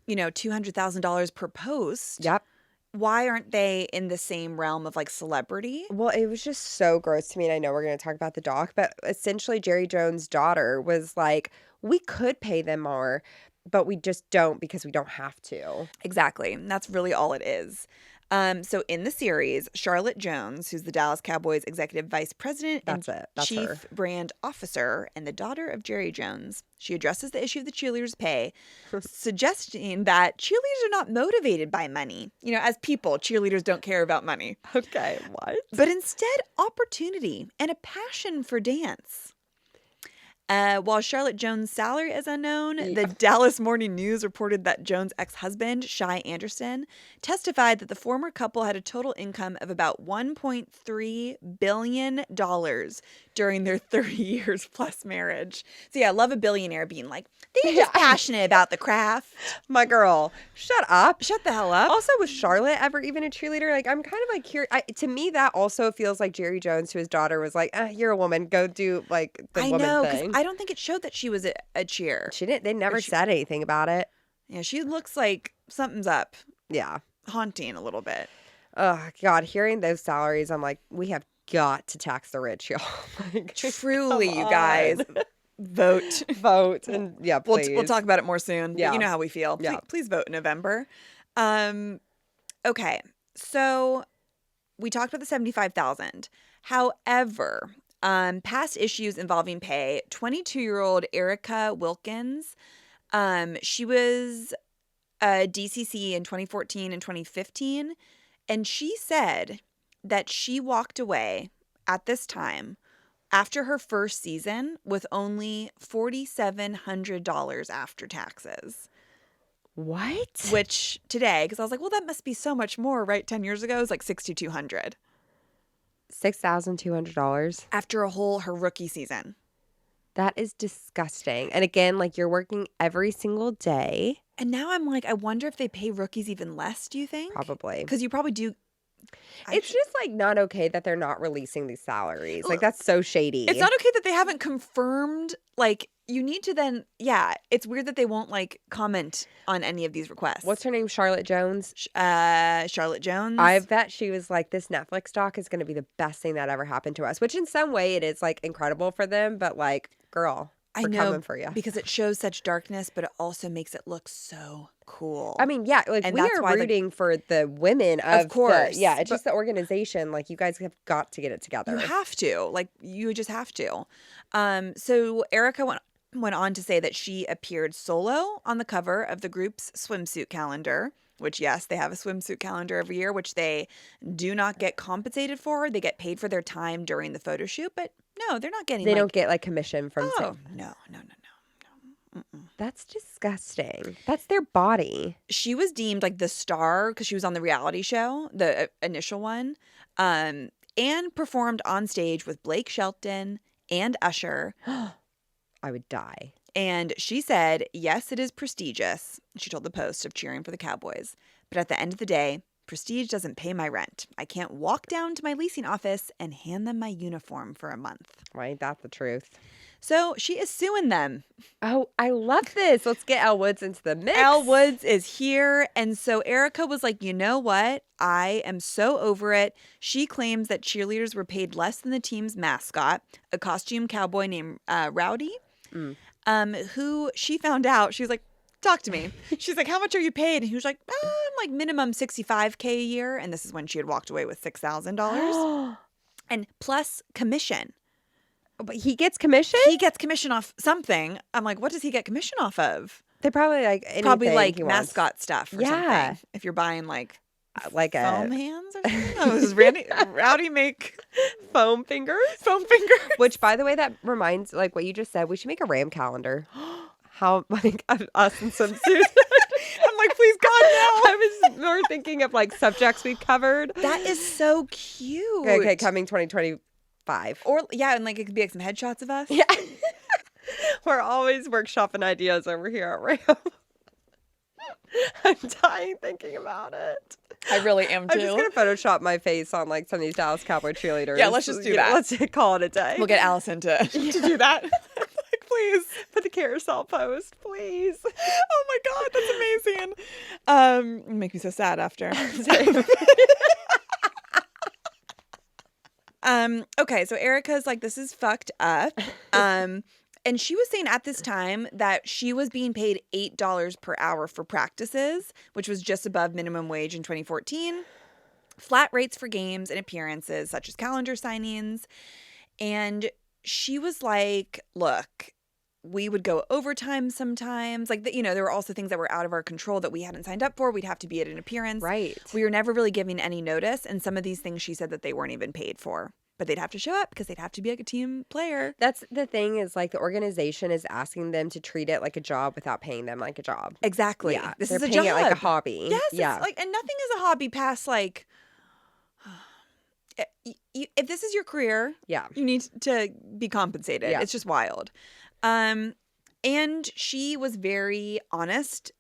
$200,000 per post. Yep. Why aren't they in the same realm of like celebrity? Well, it was just so gross to me. And I know we're going to talk about the doc, but essentially Jerry Jones' daughter was like, we could pay them more, but we just don't, because we don't have to. Exactly. And that's really all it is. So in the series, Charlotte Jones, who's the Dallas Cowboys executive vice president and chief brand officer, and the daughter of Jerry Jones, she addresses the issue of the cheerleaders' pay, suggesting that cheerleaders are not motivated by money. As people, cheerleaders don't care about money. Okay, what? But instead, opportunity and a passion for dance. While Charlotte Jones' salary is unknown, the Dallas Morning News reported that Jones' ex-husband, Shai Anderson, testified that the former couple had a total income of about $1.3 billion during their 30 years plus marriage. So yeah, I love a billionaire being like, they're just passionate about the craft. My girl, shut up. Shut the hell up. Also, was Charlotte ever even a cheerleader? Like, I'm kind of like curious. To me, that also feels like Jerry Jones to his daughter was like, you're a woman. Go do like the woman thing. I don't think it showed that she was a cheer. She didn't. They never said anything about it. Yeah, she looks like something's up. Yeah. Haunting a little bit. Oh, God. Hearing those salaries, I'm like, we have got to tax the rich, y'all. Like, Truly, come you guys. on. Vote. Vote. And yeah, please. We'll talk about it more soon. But Yeah. you know how we feel. Yeah. Please vote in November. Okay. So we talked about the 75,000. However, past issues involving pay, 22-year-old Erica Wilkins, she was a DCC in 2014 and 2015, and she said that she walked away at this time after her first season with only $4,700 after taxes. What? Which today, because I was like, well, that must be so much more, right? 10 years ago, it was like $6,200. $6,200. After her rookie season. That is disgusting. And again, like, you're working every single day. And now I'm like, I wonder if they pay rookies even less, do you think? Probably. Because you probably do. It's just like not okay that they're not releasing these salaries. Like, that's so shady. It's not okay that they haven't confirmed. Like, you need to then, yeah, it's weird that they won't like comment on any of these requests. What's her name? Charlotte Jones? Charlotte Jones. I bet she was like, this Netflix doc is going to be the best thing that ever happened to us, which in some way it is like incredible for them. But like, girl, we're coming for you. Because it shows such darkness, but it also makes it look so cool. I mean, yeah, like, and we are rooting for the women of course. It's just the organization. Like, you guys have got to get it together. You have to. Like, you just have to. So Erica went on to say that she appeared solo on the cover of the group's swimsuit calendar, which, yes, they have a swimsuit calendar every year, which they do not get compensated for. They get paid for their time during the photo shoot, but no, they're not getting. They don't get like commission from. No. That's disgusting. That's their body. She was deemed like the star because she was on the reality show, the initial one, and performed on stage with Blake Shelton and Usher. I would die. And she said, yes, it is prestigious, she told the Post, of cheering for the Cowboys. But at the end of the day, prestige doesn't pay my rent. I can't walk down to my leasing office and hand them my uniform for a month. Right? That's the truth. So she is suing them. Oh, I love this. Let's get Elle Woods into the mix. Elle Woods is here. And so Erica was like, you know what? I am so over it. She claims that cheerleaders were paid less than the team's mascot, a costume cowboy named Rowdy, who she found out. She was like, talk to me. She's like, how much are you paid? And he was like, I'm like minimum $65K a year. And this is when she had walked away with $6,000 and plus commission. But he gets commission? He gets commission off something. I'm like, what does he get commission off of? They're probably like anything probably like he mascot wants. stuff or something. If you're buying like foam hands or something. Oh, does Rowdy make foam fingers? Foam fingers. Which, by the way, that reminds, like what you just said, we should make a Ram calendar. How, like, us in some suits. I'm like, please, God, no. I was more thinking of like subjects we covered. That is so cute. Okay, coming 2025. Or, yeah, and like it could be like some headshots of us. Yeah. We're always workshopping ideas over here at Ram. I'm dying thinking about it. I really am too. I'm just going to Photoshop my face on like some of these Dallas Cowboy cheerleaders. Yeah, let's just do that. Let's call it a day. We'll get Allison to do that. Like, please. Put the carousel post, please. Oh my God, that's amazing. Make me so sad after. Okay, so Erica's like, this is fucked up. And she was saying at this time that she was being paid $8 per hour for practices, which was just above minimum wage in 2014. Flat rates for games and appearances, such as calendar signings. And she was like, look, we would go overtime sometimes. Like, there were also things that were out of our control that we hadn't signed up for. We'd have to be at an appearance. Right. We were never really giving any notice. And some of these things she said that they weren't even paid for. But they'd have to show up because they'd have to be like a team player. That's the thing is like the organization is asking them to treat it like a job without paying them like a job. Exactly. Yeah, this they're is a paying job. it like a hobby. Yes. Yeah. It's like, and nothing is a hobby past like, if this is your career, yeah, you need to be compensated. Yeah. It's just wild. And she was very honest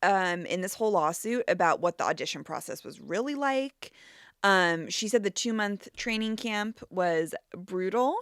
in this whole lawsuit about what the audition process was really like. She said the 2-month training camp was brutal.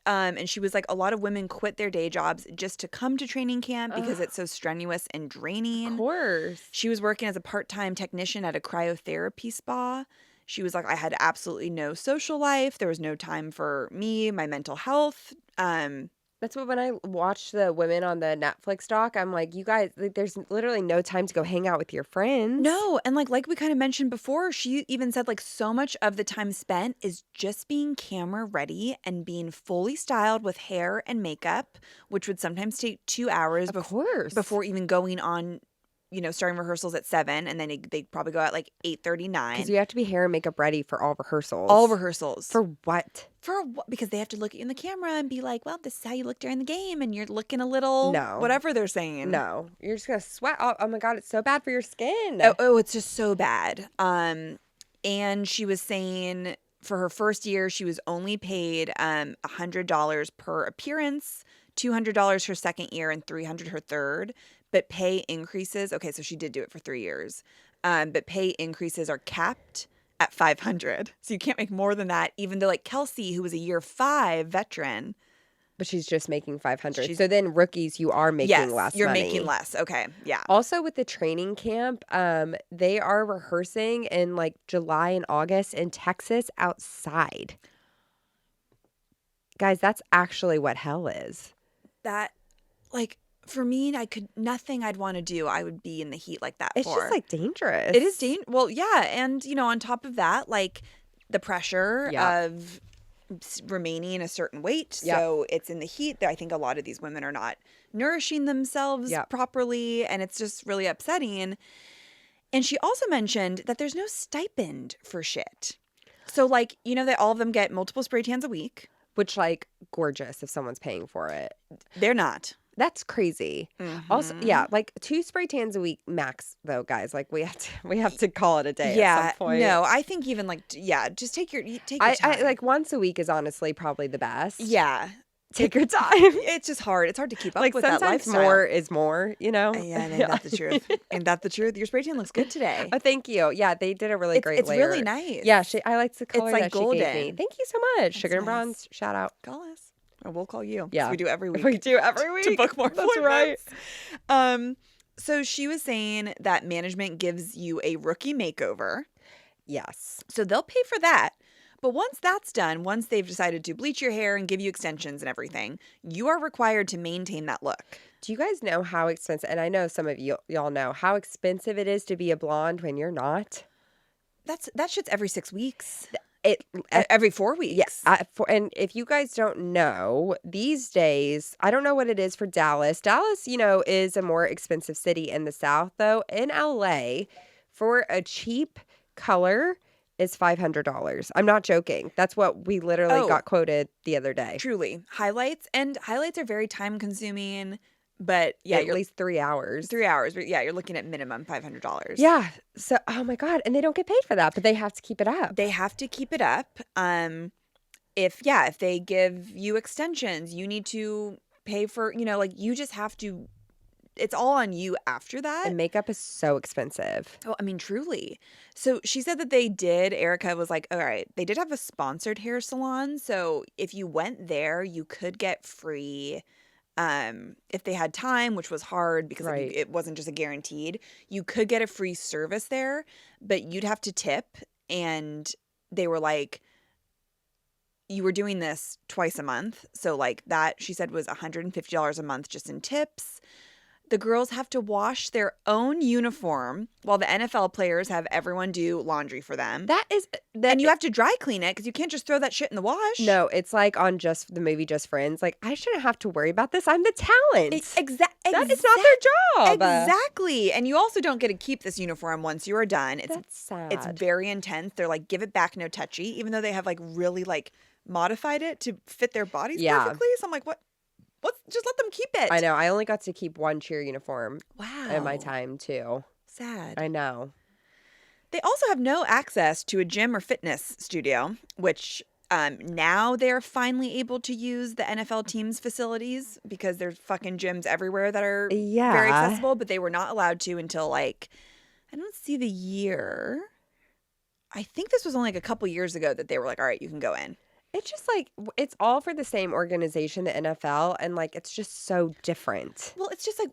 And she was like, a lot of women quit their day jobs just to come to training camp because it's so strenuous and draining. Of course. She was working as a part-time technician at a cryotherapy spa. She was like, I had absolutely no social life. There was no time for me, my mental health. That's what when I watch the women on the Netflix doc, I'm like, you guys, like, there's literally no time to go hang out with your friends. No, and like we kind of mentioned before, she even said like so much of the time spent is just being camera ready and being fully styled with hair and makeup, which would sometimes take 2 hours Of course. before even going on, starting rehearsals at 7, and then they probably go at like 8:39. Because you have to be hair and makeup ready for all rehearsals. All rehearsals. For what? Because they have to look at you in the camera and be like, well, this is how you look during the game, and you're looking a little No. whatever they're saying. No. You're just going to sweat. Oh my God, it's so bad for your skin. Oh, it's just so bad. And she was saying for her first year, she was only paid $100 per appearance, $200 her second year, and $300 her third. But pay increases. Okay, so she did do it for 3 years. But pay increases are capped at $500. So you can't make more than that, even though like Kelsey, who was a year 5 veteran. But she's just making $500. So then rookies, you are making less you're money. making less. Okay, yeah. Also with the training camp, they are rehearsing in like July and August in Texas outside. Guys, that's actually what hell is. That, like, for me, nothing I'd want to do, I would be in the heat like that It's for. just like dangerous. It is dangerous. Well, yeah. And, on top of that, like the pressure of remaining a certain weight. Yep. So it's in the heat. I think a lot of these women are not nourishing themselves properly. And it's just really upsetting. And she also mentioned that there's no stipend for shit. So like, that all of them get multiple spray tans a week. Which, like, gorgeous if someone's paying for it. They're not. That's crazy. Also, yeah, like 2 spray tans a week max, though, guys. Like we have to call it a day. At some point. No, I think even like just take your time. I like once a week is honestly probably the best. Yeah, take your time. It's just hard. It's hard to keep up like with that lifestyle. Sometimes more is more. Yeah, and ain't that the truth? Ain't that the truth? Your spray tan looks good today. Oh, thank you. Yeah, they did a really great layer. It's really nice. Yeah, I like the color it's like that golden. she gave me. Thank you so much. That's Sugar and nice. Bronze, shout out. Call us. Or we'll call you. Yeah. We do every week. We do every week. To book more That's right. So she was saying that management gives you a rookie makeover. Yes. So they'll pay for that. But once that's done, once they've decided to bleach your hair and give you extensions and everything, you are required to maintain that look. Do you guys know how expensive, and I know some of y'all know, how expensive it is to be a blonde when you're not? That shit's every 6 weeks. Every 4 weeks. Yes. And if you guys don't know, these days, I don't know what it is for Dallas. Dallas, is a more expensive city in the South, though. In LA, for a cheap color is $500. I'm not joking. That's what we literally got quoted the other day. Truly. Highlights are very time consuming. But yeah, at least 3 hours. 3 hours. But yeah, you're looking at minimum $500. Yeah. So, oh my God. And they don't get paid for that, but they have to keep it up. They have to keep it up. If they give you extensions, you need to pay for, you just have to, it's all on you after that. And makeup is so expensive. Oh, I mean, truly. So she said that Erica was like, all right, they did have a sponsored hair salon. So if you went there, you could get free. If they had time, which was hard because it wasn't just a guaranteed, you could get a free service there, but you'd have to tip. And they were like, you were doing this twice a month. So like that, she said, was $150 a month just in tips. The girls have to wash their own uniform while the NFL players have everyone do laundry for them. And you have to dry clean it because you can't just throw that shit in the wash. No, it's like on the movie Just Friends. Like, I shouldn't have to worry about this. I'm the talent. That is not their job. Exactly. And you also don't get to keep this uniform once you are done. That's sad. It's very intense. They're like, give it back, no touchy, even though they have like really like modified it to fit their bodies perfectly. So I'm like, what? Just let them keep it. I know. I only got to keep one cheer uniform. Wow. In my time, too. Sad. I know. They also have no access to a gym or fitness studio, which now they're finally able to use the NFL team's facilities because there's fucking gyms everywhere that are very accessible, but they were not allowed to until like, I don't see the year. I think this was only like a couple years ago that they were like, all right, you can go in. It's just like it's all for the same organization, the NFL, and like it's just so different. Well, it's just like,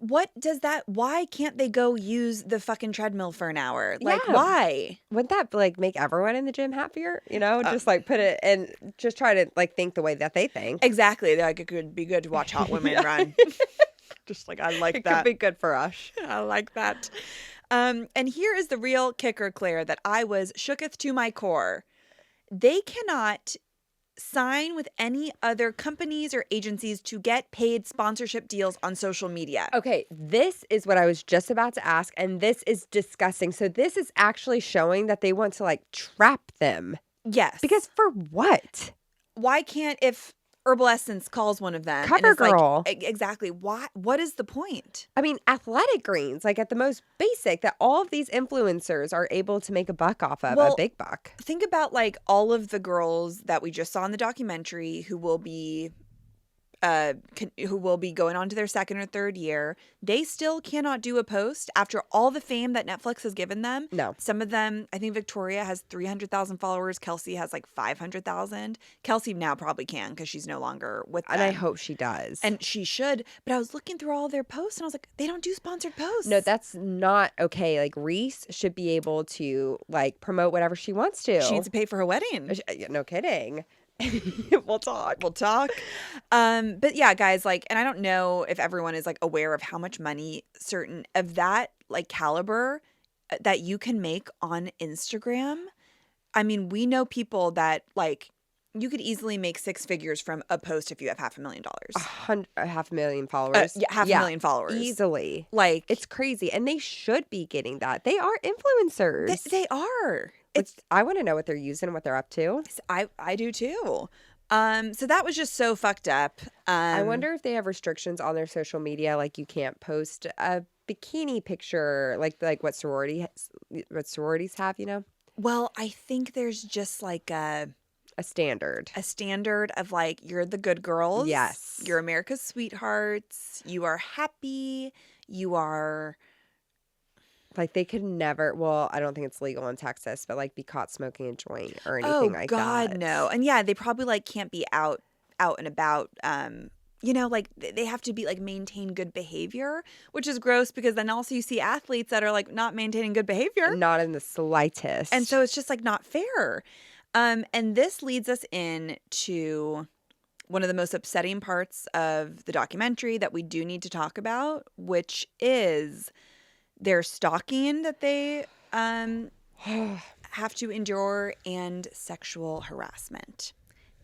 why can't they go use the fucking treadmill for an hour? Like, Yeah. why? Wouldn't that like make everyone in the gym happier? Uh, Just like put it and just try to like think the way that they think. exactly. Like, it could be good to watch hot women Yeah. run. Just like, I like It that. could be good for us. I like that. And here is the real kicker, Claire, that I was shooketh to my core. They cannot sign with any other companies or agencies to get paid sponsorship deals on social media. Okay, this is what I was just about to ask, and this is disgusting. So this is actually showing that they want to like trap them. Yes. Because for what? why can't, if Herbal Essence calls one of them and Cover is like, girl. exactly, what is the point? I mean, athletic greens, like at the most basic, that all of these influencers are able to make a buck off of, a Well, big buck. Think about like all of the girls that we just saw in the documentary who will be going on to their second or third year. They still cannot do a post after all the fame that Netflix has given them. No. Some of them, I think Victoria has 300,000 followers. Kelsey has like 500,000. Kelsey now probably can because she's no longer with them. And I hope she does. And she should. But I was looking through all their posts and I was like, they don't do sponsored posts. No, that's not okay. Like Reese should be able to like promote whatever she wants to. She needs to pay for her wedding. No kidding. We'll talk. We'll talk. But yeah, guys, like, and I don't know if everyone is like aware of how much money certain of that like caliber that you can make on Instagram. I mean, we know people that like you could easily make six figures from a post if you have $500,000. 500,000 followers. Yeah, 500,000 followers. Easily. Like, It's crazy. And they should be getting that. They are influencers. they are. I want to know what they're using, what they're up to. I do too. So that was just so fucked up. I wonder if they have restrictions on their social media, like you can't post a bikini picture, like what sororities have, you know? Well, I think there's just like A standard. a standard of like, you're the good girls. Yes. You're America's sweethearts. You are happy. You are. Like they could never, well, I don't think it's legal in Texas, but like be caught smoking a joint or anything like that. Oh God, no. And yeah, they probably like can't be out and about. You know, like they have to be like maintain good behavior, which is gross because then also you see athletes that are like not maintaining good behavior. Not in the slightest. And so it's just like not fair. And this leads us into one of the most upsetting parts of the documentary that we do need to talk about, which is their stalking that they have to endure and sexual harassment.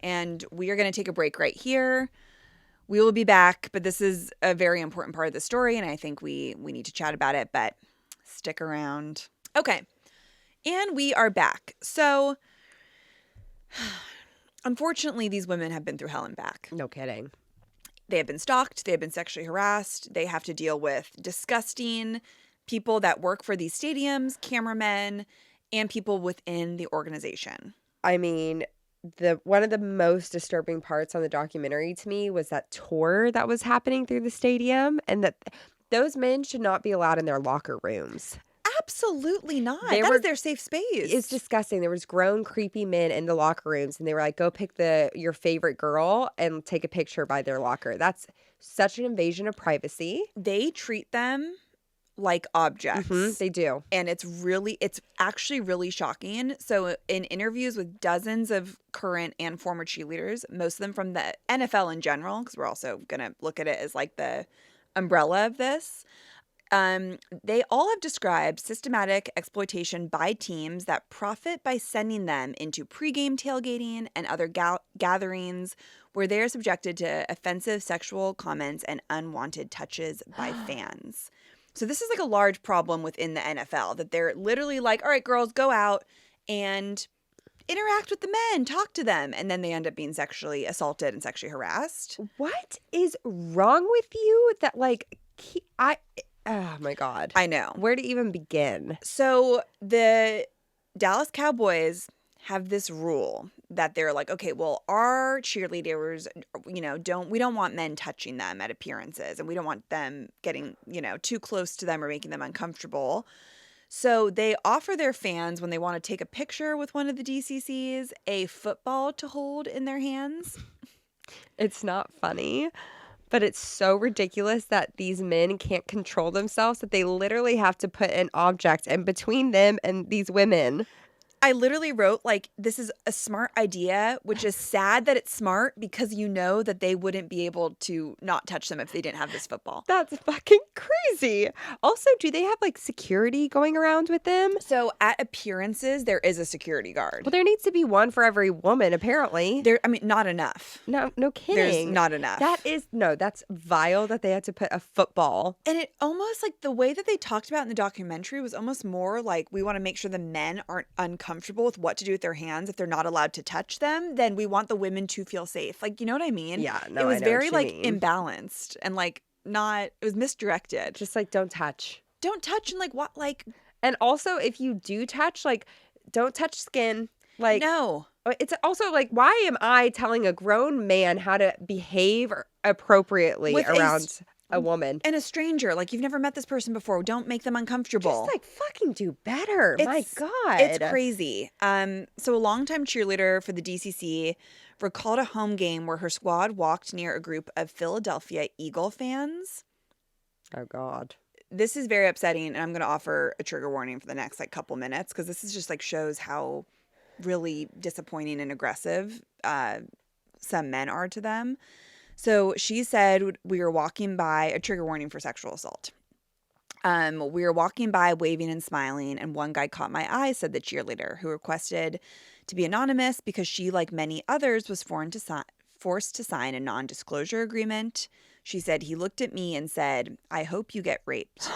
And we are going to take a break right here. We will be back, but this is a very important part of the story, and I think we need to chat about it, but stick around. Okay. And we are back. So, unfortunately, these women have been through hell and back. No kidding. They have been stalked. They have been sexually harassed. They have to deal with disgusting people that work for these stadiums, cameramen, and people within the organization. I mean, one of the most disturbing parts on the documentary to me was that tour that was happening through the stadium, and that those men should not be allowed in their locker rooms. Absolutely not. That is their safe space. It's disgusting. There was grown, creepy men in the locker rooms, and they were like, go pick your favorite girl and take a picture by their locker. That's such an invasion of privacy. They treat them like objects. They do. And it's actually really shocking. So in interviews with dozens of current and former cheerleaders, most of them from the NFL in general, because we're also going to look at it as like the umbrella of this, they all have described systematic exploitation by teams that profit by sending them into pregame tailgating and other gatherings where they are subjected to offensive sexual comments and unwanted touches by fans. So this is like a large problem within the NFL, that they're literally like, all right, girls, go out and interact with the men, talk to them. And then they end up being sexually assaulted and sexually harassed. What is wrong with you that like, oh my God. I know. Where to even begin? So the Dallas Cowboys have this rule that they're like, okay, well, our cheerleaders, we don't want men touching them at appearances, and we don't want them getting, too close to them or making them uncomfortable. So they offer their fans, when they want to take a picture with one of the DCCs, a football to hold in their hands. It's not funny, but it's so ridiculous that these men can't control themselves that they literally have to put an object in between them and these women. I literally wrote, like, this is a smart idea, which is sad that it's smart because you know that they wouldn't be able to not touch them if they didn't have this football. That's fucking crazy. Also, do they have like security going around with them? So at appearances, there is a security guard. Well, there needs to be one for every woman, apparently. Not enough. No There's kidding. not enough. That's vile that they had to put a football. And it almost, like, the way that they talked about in the documentary was almost more like, we want to make sure the men aren't uncomfortable with what to do with their hands if they're not allowed to touch them. Then we want the women to feel safe. Like, you know what I mean? Yeah, no, it was I know very, what you like, mean. imbalanced and, like, it was misdirected. Just like, don't touch. Don't touch and, like, what, like. And also, if you do touch, like, don't touch skin. Like, no. It's also like, why am I telling a grown man how to behave appropriately around a woman? And a stranger. Like, you've never met this person before. Don't make them uncomfortable. Just, like, fucking do better. My God. It's crazy. So a longtime cheerleader for the DCC recalled a home game where her squad walked near a group of Philadelphia Eagle fans. Oh, God. This is very upsetting, and I'm going to offer a trigger warning for the next, like, couple minutes, because this is just, like, shows how really disappointing and aggressive some men are to them. So she said, we were walking by, a trigger warning for sexual assault. We were walking by waving and smiling, and one guy caught my eye, said the cheerleader, who requested to be anonymous because she, like many others, was forced to sign a non-disclosure agreement. She said, he looked at me and said, I hope you get raped.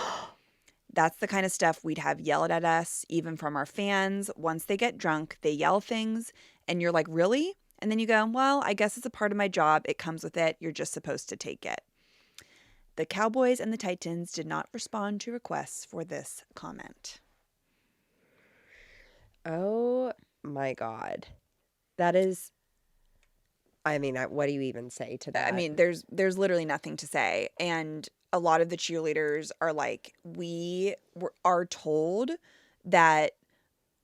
That's the kind of stuff we'd have yelled at us, even from our fans. Once they get drunk, they yell things, and you're like, really? And then you go, well, I guess it's a part of my job. It comes with it. You're just supposed to take it. The Cowboys and the Titans did not respond to requests for this comment. Oh, my God. That is... I mean, what do you even say to that? I mean, there's literally nothing to say. And a lot of the cheerleaders are like, we are told that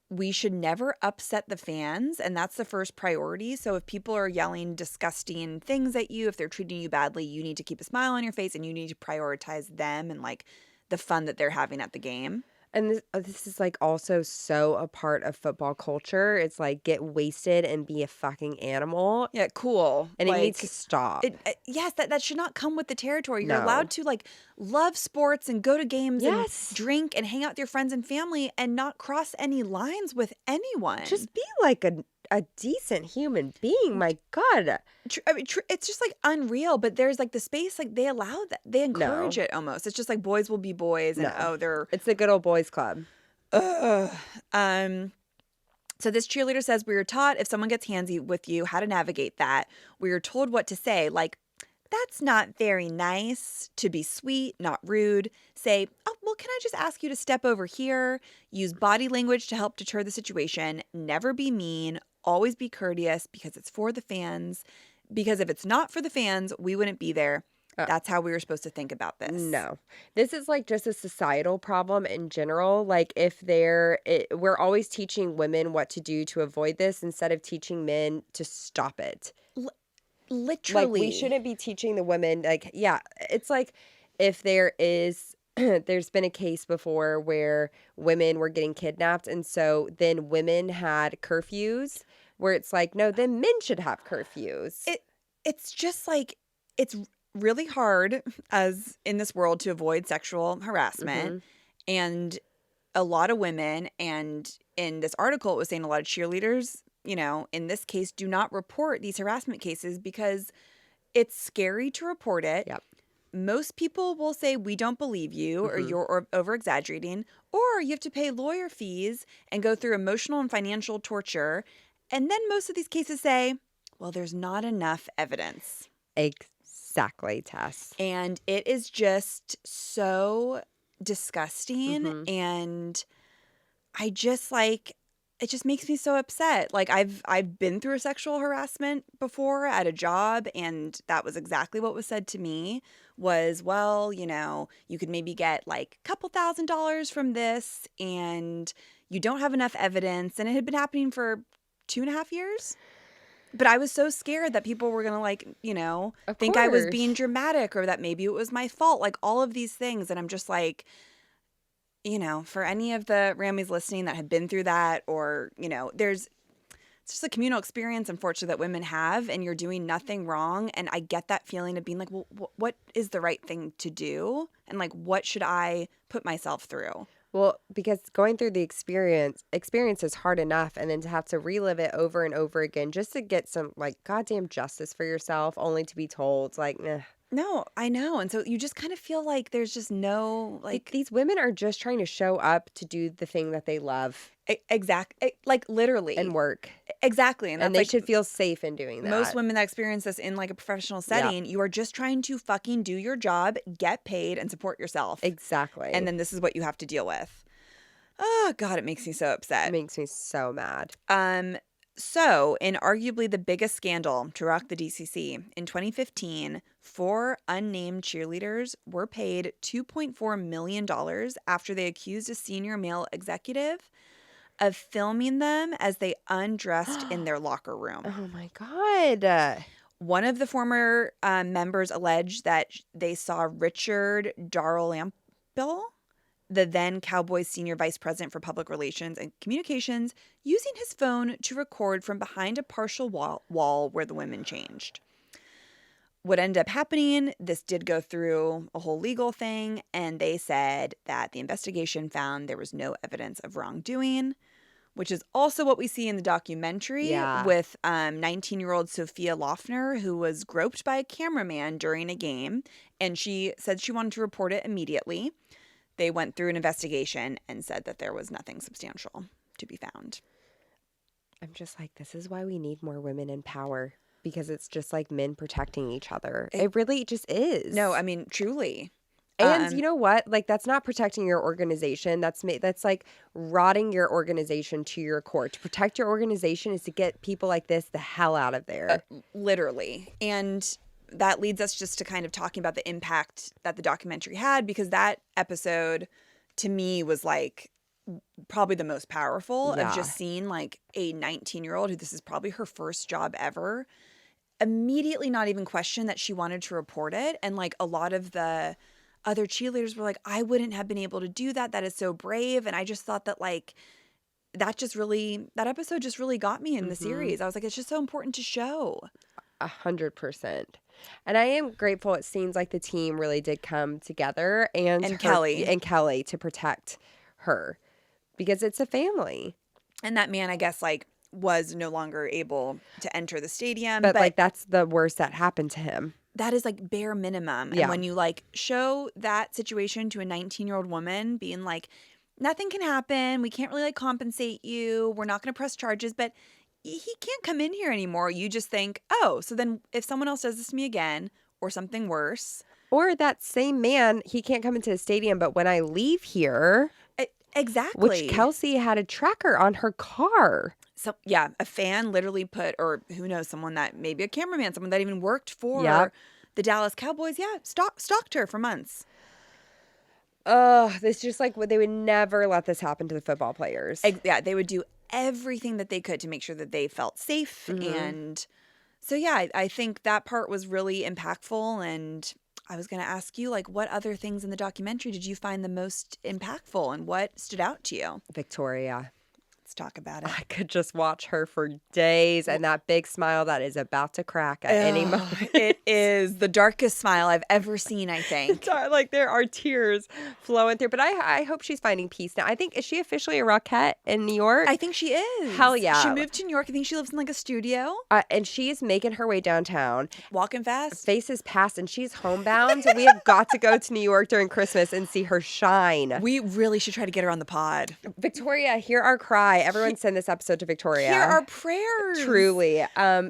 we should never upset the fans, and that's the first priority. So if people are yelling disgusting things at you, if they're treating you badly, you need to keep a smile on your face and you need to prioritize them and, like, the fun that they're having at the game. And this is, like, also so a part of football culture. It's like, get wasted and be a fucking animal. Yeah, cool. And like, it needs to stop. Yes, that should not come with the territory. You're No. allowed to, like, love sports and go to games Yes. and drink and hang out with your friends and family and not cross any lines with anyone. Just be like a decent human being. My God. It's just, like, unreal. But there's, like, the space, like, they allow that. They encourage it almost. It's just like boys will be boys. And they're... It's the good old boys club. So this cheerleader says, we were taught if someone gets handsy with you, how to navigate that. We were told what to say, like, that's not very nice. To be sweet, not rude. Say, oh, well, can I just ask you to step over here? Use body language to help deter the situation. Never be mean. Always be courteous because it's for the fans. Because if it's not for the fans, we wouldn't be there. That's how we were supposed to think about this. No. This is, like, just a societal problem in general. Like, we're always teaching women what to do to avoid this instead of teaching men to stop it. Literally. Like, we shouldn't be teaching the women, like, yeah, it's like if there's been a case before where women were getting kidnapped, and so then women had curfews where it's like, no, then men should have curfews. It's just like, it's really hard as in this world to avoid sexual harassment. Mm-hmm. And a lot of women, and in this article, it was saying a lot of cheerleaders, you know, in this case, do not report these harassment cases because it's scary to report it. Yep. Most people will say, we don't believe you, Mm-hmm. or you're over-exaggerating, or you have to pay lawyer fees and go through emotional and financial torture. And then most of these cases say, well, there's not enough evidence. Exactly, Tess. And it is just so disgusting. Mm-hmm. And I just, like, it just makes me so upset. Like I've been through sexual harassment before at a job, and that was exactly what was said to me was, well, you could maybe get like a couple $1,000s from this, and you don't have enough evidence. And it had been happening for 2.5 years. But I was so scared that people were going to think I was being dramatic, or that maybe it was my fault, like all of these things. And I'm just like, for any of the Rammies listening that have been through that, or, it's just a communal experience, unfortunately, that women have, and you're doing nothing wrong. And I get that feeling of being like, well, what is the right thing to do? And like, what should I put myself through? Well, because going through the experience is hard enough, and then to have to relive it over and over again just to get some like goddamn justice for yourself, only to be told like, nah. No, I know. And so you just kind of feel like there's just no like these women are just trying to show up to do the thing that they love. Exactly. Like literally. And work. Exactly. And they should feel safe in doing that. Most women that experience this in like a professional setting, you are just trying to fucking do your job, get paid, and support yourself. Exactly. And then this is what you have to deal with. Oh, God, it makes me so upset. It makes me so mad. So, in arguably the biggest scandal to rock the DCC, in 2015, 4 unnamed cheerleaders were paid $2.4 million after they accused a senior male executive of filming them as they undressed in their locker room. Oh, my God. One of the former members alleged that they saw Richard Darlampel, the then Cowboys senior vice president for public relations and communications, using his phone to record from behind a partial wall where the women changed. What ended up happening, this did go through a whole legal thing, and they said that the investigation found there was no evidence of wrongdoing, which is also what we see in the documentary with 19-year-old Sophia Loeffner, who was groped by a cameraman during a game, and she said she wanted to report it immediately. They went through an investigation and said that there was nothing substantial to be found. I'm just like, this is why we need more women in power, because it's just like men protecting each other. It really just is. No, I mean, truly. And you know what? Like, that's not protecting your organization. That's like rotting your organization to your core. To protect your organization is to get people like this the hell out of there. Literally. And that leads us just to kind of talking about the impact that the documentary had, because that episode to me was like probably the most powerful of just seeing like a 19-year-old who this is probably her first job ever, immediately not even question that she wanted to report it. And like a lot of the other cheerleaders were like, I wouldn't have been able to do that. That is so brave. And I just thought that like that episode just really got me in the series. I was like, it's just so important to show. 100%. And I am grateful. It seems like the team really did come together and Kelly to protect her, because it's a family. And that man, I guess, like was no longer able to enter the stadium. But like that's the worst that happened to him. That is like bare minimum. And when you like show that situation to a 19-year-old woman being like, nothing can happen. We can't really like compensate you. We're not going to press charges, but he can't come in here anymore. You just think, oh, so then if someone else does this to me again or something worse. Or that same man, he can't come into the stadium, but when I leave here. Exactly. Which Kelsey had a tracker on her car. So yeah, a fan literally put, or who knows, someone that maybe a cameraman, someone that even worked for the Dallas Cowboys. Yeah, stalked her for months. This just like they would never let this happen to the football players. Yeah, they would do everything that they could to make sure that they felt safe. And so, yeah, I think that part was really impactful. And I was going to ask you, like, what other things in the documentary did you find the most impactful, and what stood out to you? Victoria. Let's talk about it. I could just watch her for days, and that big smile that is about to crack at any moment. It is the darkest smile I've ever seen, I think. Like there are tears flowing through. But I hope she's finding peace now. I think, is she officially a Rockette in New York? I think she is. Hell yeah. She moved to New York. I think she lives in like a studio. And she is making her way downtown. Walking fast. Faces past, and she's homebound. We have got to go to New York during Christmas and see her shine. We really should try to get her on the pod. Victoria, hear our cry. cry. Everyone send this episode to Victoria. Hear our prayers. Truly. I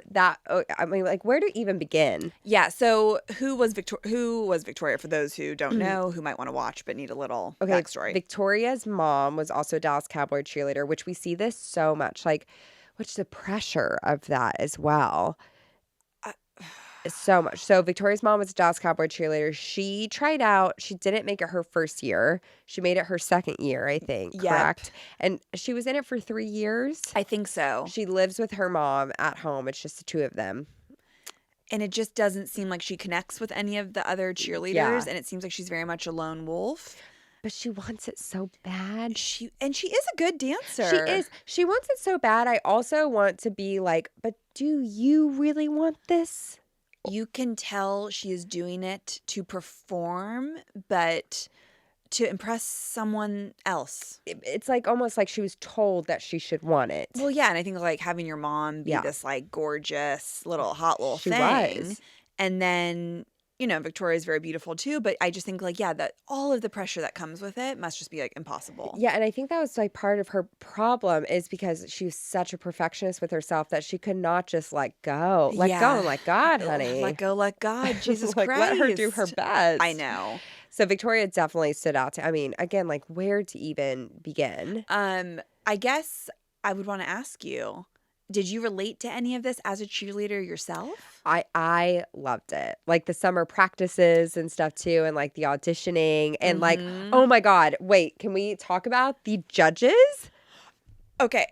mean, like, where to even begin? Yeah. So who was Victoria? For those who don't know, who might want to watch but need a little backstory. Victoria's mom was also a Dallas Cowboy cheerleader, which we see this so much. Like, what's the pressure of that as well? So much. So Victoria's mom was a Dallas Cowboy cheerleader. She tried out. She didn't make it her first year. She made it her second year, I think. Yep. Correct? And she was in it for 3 years. I think so. She lives with her mom at home. It's just the two of them. And it just doesn't seem like she connects with any of the other cheerleaders. Yeah. And it seems like she's very much a lone wolf. But she wants it so bad. She is a good dancer. She is. She wants it so bad. I also want to be like, but do you really want this? You can tell she is doing it to perform, but to impress someone else. It's like almost like she was told that she should want it. Well, yeah, and I think like having your mom be this like gorgeous hot little She thing. was. And then, you know, Victoria's very beautiful too, but I just think like, yeah, that all of the pressure that comes with it must just be like impossible. Yeah, and I think that was like part of her problem is because she was such a perfectionist with herself that she could not just let go. Let go and let God, honey. Let go, let God. Jesus like, Christ. let her do her best. I know. So Victoria definitely stood out to, I mean, again, like where to even begin? I guess I would want to ask you, did you relate to any of this as a cheerleader yourself? I loved it. Like the summer practices and stuff too, and like the auditioning and like, oh my God, wait, can we talk about the judges? Okay.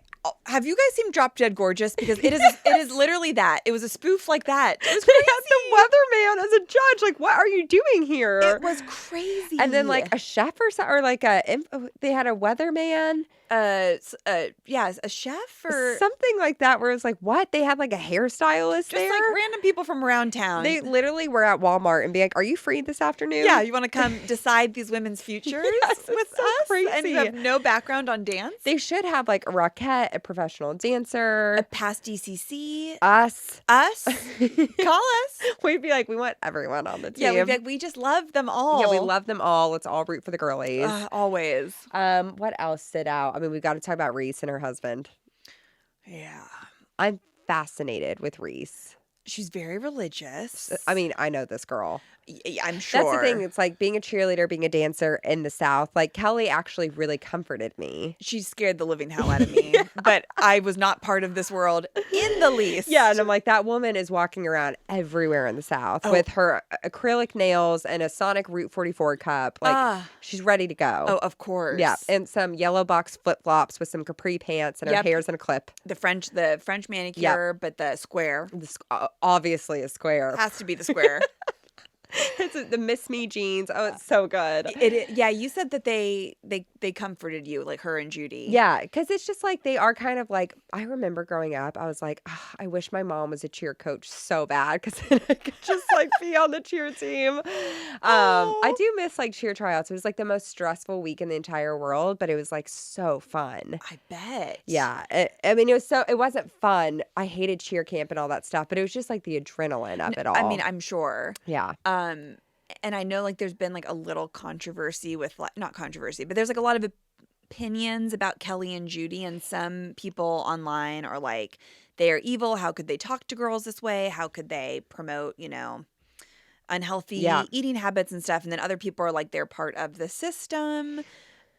Have you guys seen Drop Dead Gorgeous? Because it is literally that. It was a spoof like that. It was They crazy. had the weatherman as a judge. Like, what are you doing here? It was crazy. And then like a chef or something, or like they had a weatherman. Yeah, a chef or something like that where it's like, what? They had like a hairstylist just there? like random people from around town. They literally were at Walmart and be like, are you free this afternoon? Yeah, you want to come decide these women's futures with so us? crazy. And you have no background on dance? They should have like a Rockette, a professional dancer. A past DCC. Us. Us? Call us. We'd be like, we want everyone on the team. Yeah, we'd be like, we just love them all. Yeah, we love them all. Let's all root for the girlies. Always. What else stood out? I mean, we got to talk about Reese and her husband. Yeah. I'm fascinated with Reese. She's very religious. I mean, I know this girl. I'm sure. That's the thing. It's like being a cheerleader, being a dancer in the South. Like Kelly actually really comforted me. She scared the living hell out of me. But I was not part of this world in the least. Yeah, and I'm like, that woman is walking around everywhere in the South with her acrylic nails and a Sonic Route 44 cup. Like, she's ready to go. Oh, of course. Yeah, and some yellow box flip-flops with some capri pants and her hair's in a clip. The French manicure, but the square. Obviously a square. Has to be the square. It's the Miss Me jeans. Oh, it's so good. Yeah, you said that they comforted you, like her and Judy. Yeah, because it's just like they are kind of like, I remember growing up, I was like, I wish my mom was a cheer coach so bad because then I could just like be on the cheer team. I do miss like cheer tryouts. It was like the most stressful week in the entire world, but it was like so fun. I bet. Yeah. I mean, it wasn't fun. I hated cheer camp and all that stuff, but it was just like the adrenaline of it all. I mean, I'm sure. Yeah. And I know like there's been like a little controversy with not controversy, but there's like a lot of opinions about Kelly and Judy, and some people online are like, they are evil. How could they talk to girls this way? How could they promote, unhealthy eating habits and stuff? And then other people are like, they're part of the system.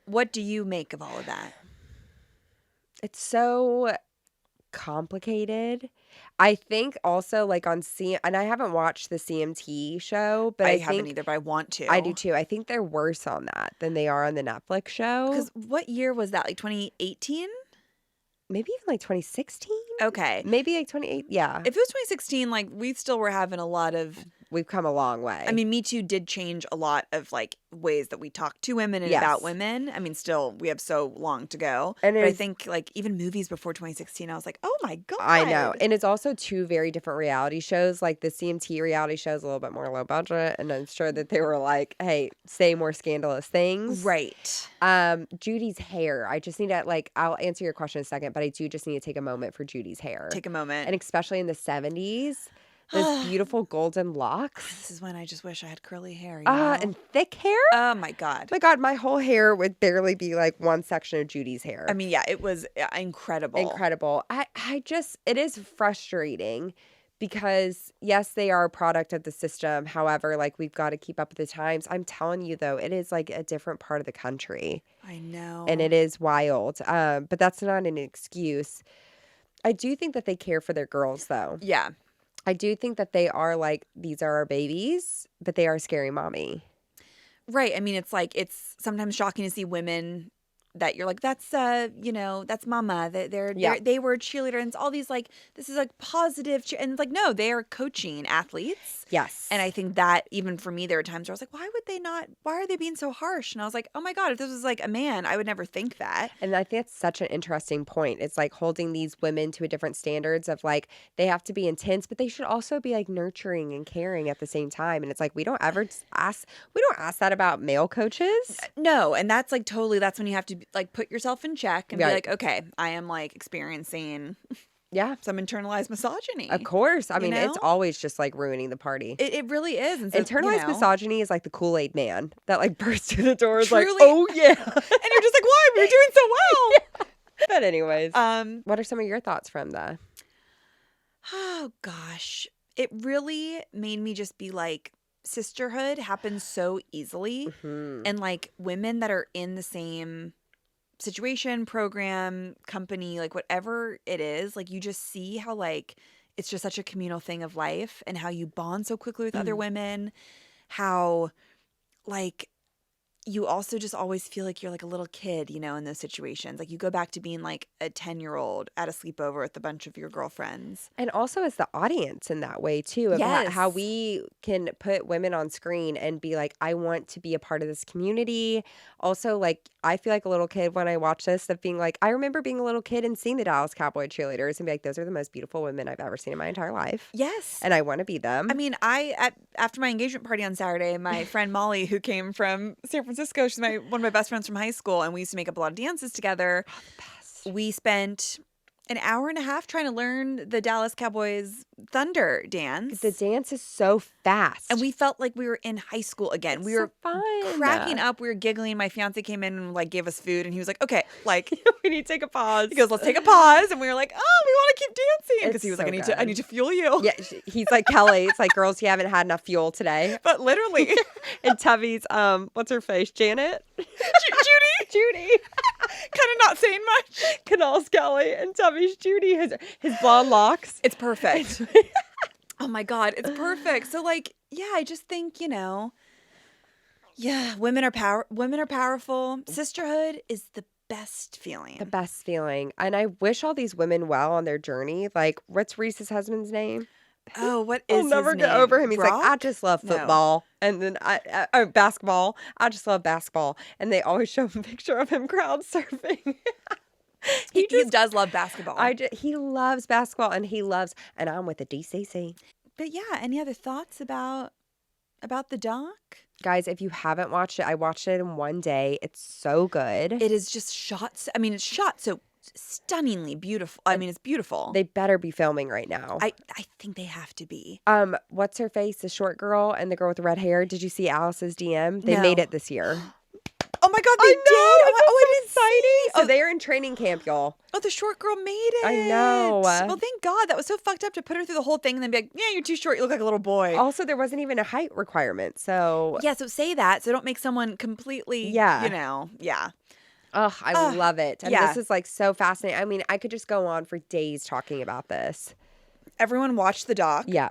What do you make of all of that? It's so complicated. I think also like on and I haven't watched the CMT show, but I haven't either, but I want to. I do too. I think they're worse on that than they are on the Netflix show. Because what year was that? Like 2018? Maybe even like 2016? Okay. Maybe like 28. Yeah. If it was 2016, like we still were having a lot of... We've come a long way. I mean, Me Too did change a lot of like ways that we talk to women and about women. I mean, still, we have so long to go. But I think like even movies before 2016, I was like, oh my God. I know. And it's also two very different reality shows. Like the CMT reality show is a little bit more low budget. And I'm sure that they were like, hey, say more scandalous things. Right. Judy's hair. I just need to I'll answer your question in a second, but I do just need to take a moment for Judy's hair. Take a moment. And especially in the 70s. Those beautiful golden locks. This is when I just wish I had curly hair, And thick hair? Oh my God. My God, my whole hair would barely be like one section of Judy's hair. I mean, yeah, it was incredible. Incredible. It is frustrating because, yes, they are a product of the system. However, like, we've got to keep up with the times. I'm telling you, though, it is like a different part of the country. I know. And it is wild. But that's not an excuse. I do think that they care for their girls, though. Yeah. I do think that they are like, these are our babies, but they are scary mommy. Right. I mean, it's like, it's sometimes shocking to see women that you're like, that's, that's mama. They were a cheerleader. And it's all these like, this is like positive. And it's like, no, they are coaching athletes. Yes. And I think that even for me, there were times where I was like, why are they being so harsh? And I was like, oh my God, if this was like a man, I would never think that. And I think that's such an interesting point. It's like holding these women to a different standards of like, they have to be intense, but they should also be like nurturing and caring at the same time. And it's like, we don't ask that about male coaches. No. And that's like that's when you have to like put yourself in check and Right. be like, okay, I am like experiencing some internalized misogyny. Of course. I mean, know? it's always just like ruining the party. It really is. And so, Internalized misogyny is like the Kool-Aid man that like bursts through the door is like, Truly. oh yeah. And you're just like, why? We're doing so well. But anyways, what are some of your thoughts from the? Oh gosh, it really made me just be like, sisterhood happens so easily, and like women that are in the same situation, program, company, like whatever it is, like you just see how like it's just such a communal thing of life, and how you bond so quickly with other women, how like you also just always feel like you're like a little kid, in those situations. Like you go back to being like a 10-year-old at a sleepover with a bunch of your girlfriends. And also as the audience in that way too, of Yes. how we can put women on screen and be like, I want to be a part of this community. Also, like, I feel like a little kid when I watch this, of being like, I remember being a little kid and seeing the Dallas Cowboy cheerleaders and be like, those are the most beautiful women I've ever seen in my entire life. Yes. And I want to be them. I mean, after my engagement party on Saturday, my friend Molly, who came from San Francisco, she's one of my best friends from high school, and we used to make up a lot of dances together. We spent an hour and a half trying to learn the Dallas Cowboys Thunder dance. The dance is so fast. And we felt like we were in high school again. We were fun. cracking up. We were giggling. My fiance came in and like gave us food, and he was like, okay, like we need to take a pause. he goes, let's take a pause. And we were like, oh, we want to keep dancing. Because he was so like, good. I need to fuel you. Yeah, he's like, Kelly, it's like, girls, you haven't had enough fuel today. But literally. And Tubby's, what's her face? Janet? Judy. Kind of not saying much. Canals Kelly and Tubby's Judy, his blonde locks. It's perfect. Oh my God, it's perfect. So like, yeah, I just think, women are powerful. Sisterhood is the best feeling. The best feeling. And I wish all these women well on their journey. Like, what's Reese's husband's name? Oh, what is I'll never his get name? over him. He's Brock? like, I just love No. football. And then basketball. I just love basketball. And they always show a picture of him crowd surfing. He does love basketball. He loves basketball, and and I'm with the DCC. But yeah, any other thoughts about the doc? Guys, if you haven't watched it, I watched it in one day. It's so good. It is just shot. I mean, it's shot so stunningly beautiful. I mean, it's beautiful. They better be filming right now. I think they have to be. What's her face? The short girl and the girl with the red hair. Did you see Alice's DM? They No. made it this year. Oh my God, they did! I didn't see. So they're in training camp, y'all. Oh, the short girl made it. I know. Well, thank God. That was so fucked up to put her through the whole thing and then be like, yeah, you're too short. You look like a little boy. Also, there wasn't even a height requirement. So Yeah, so say that. So don't make someone completely, yeah. Oh, I love it. And yeah. this is like so fascinating. I mean, I could just go on for days talking about this. Everyone watch the doc. Yeah.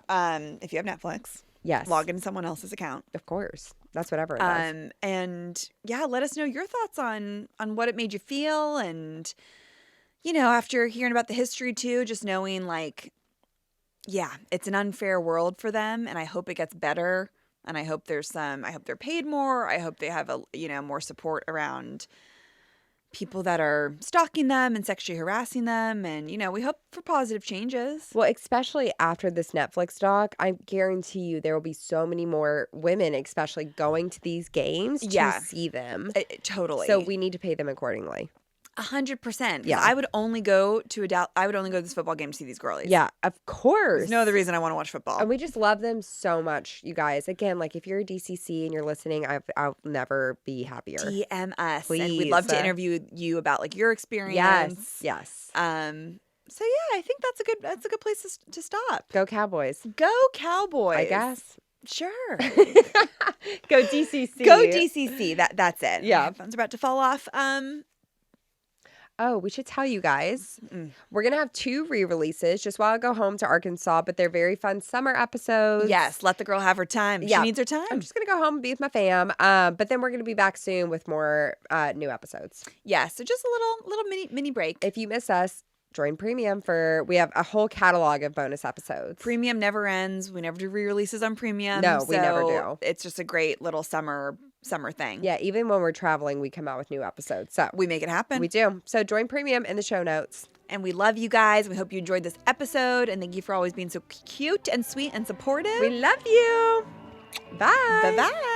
If you have Netflix. Yes. Log into someone else's account. Of course. That's whatever it does. And yeah, let us know your thoughts on what it made you feel. And, after hearing about the history too, just knowing like, yeah, it's an unfair world for them. And I hope it gets better. And I hope I hope they're paid more. I hope they have more support around people that are stalking them and sexually harassing them. And, we hope for positive changes. Well, especially after this Netflix doc, I guarantee you there will be so many more women, especially going to these games to see them. Totally. So we need to pay them accordingly. 100%. Because Yeah. I would only go to this football game to see these girlies. Yeah, of course. There's no other reason I want to watch football. And we just love them so much, you guys. Again, like if you're a DCC and you're listening, I'll never be happier. DM us. Please. And we'd love to interview you about like your experience. Yes. So yeah, I think that's a good place to stop. Go Cowboys. Go Cowboys. I guess. Sure. Go DCC. Go DCC. That's it. Yeah. My phone's about to fall off. Oh, we should tell you guys. We're going to have 2 re-releases just while I go home to Arkansas, but they're very fun summer episodes. Yes, let the girl have her time. Yeah. She needs her time. I'm just going to go home and be with my fam. But then we're going to be back soon with more new episodes. Yeah, so just a little mini break. If you miss us, join Premium we have a whole catalog of bonus episodes. Premium never ends. We never do re-releases on Premium. No, we never do. It's just a great little summer thing. Yeah, even when we're traveling, we come out with new episodes. So we make it happen. We do. So join Premium in the show notes. And we love you guys. We hope you enjoyed this episode. And thank you for always being so cute and sweet and supportive. We love you. Bye. Bye-bye.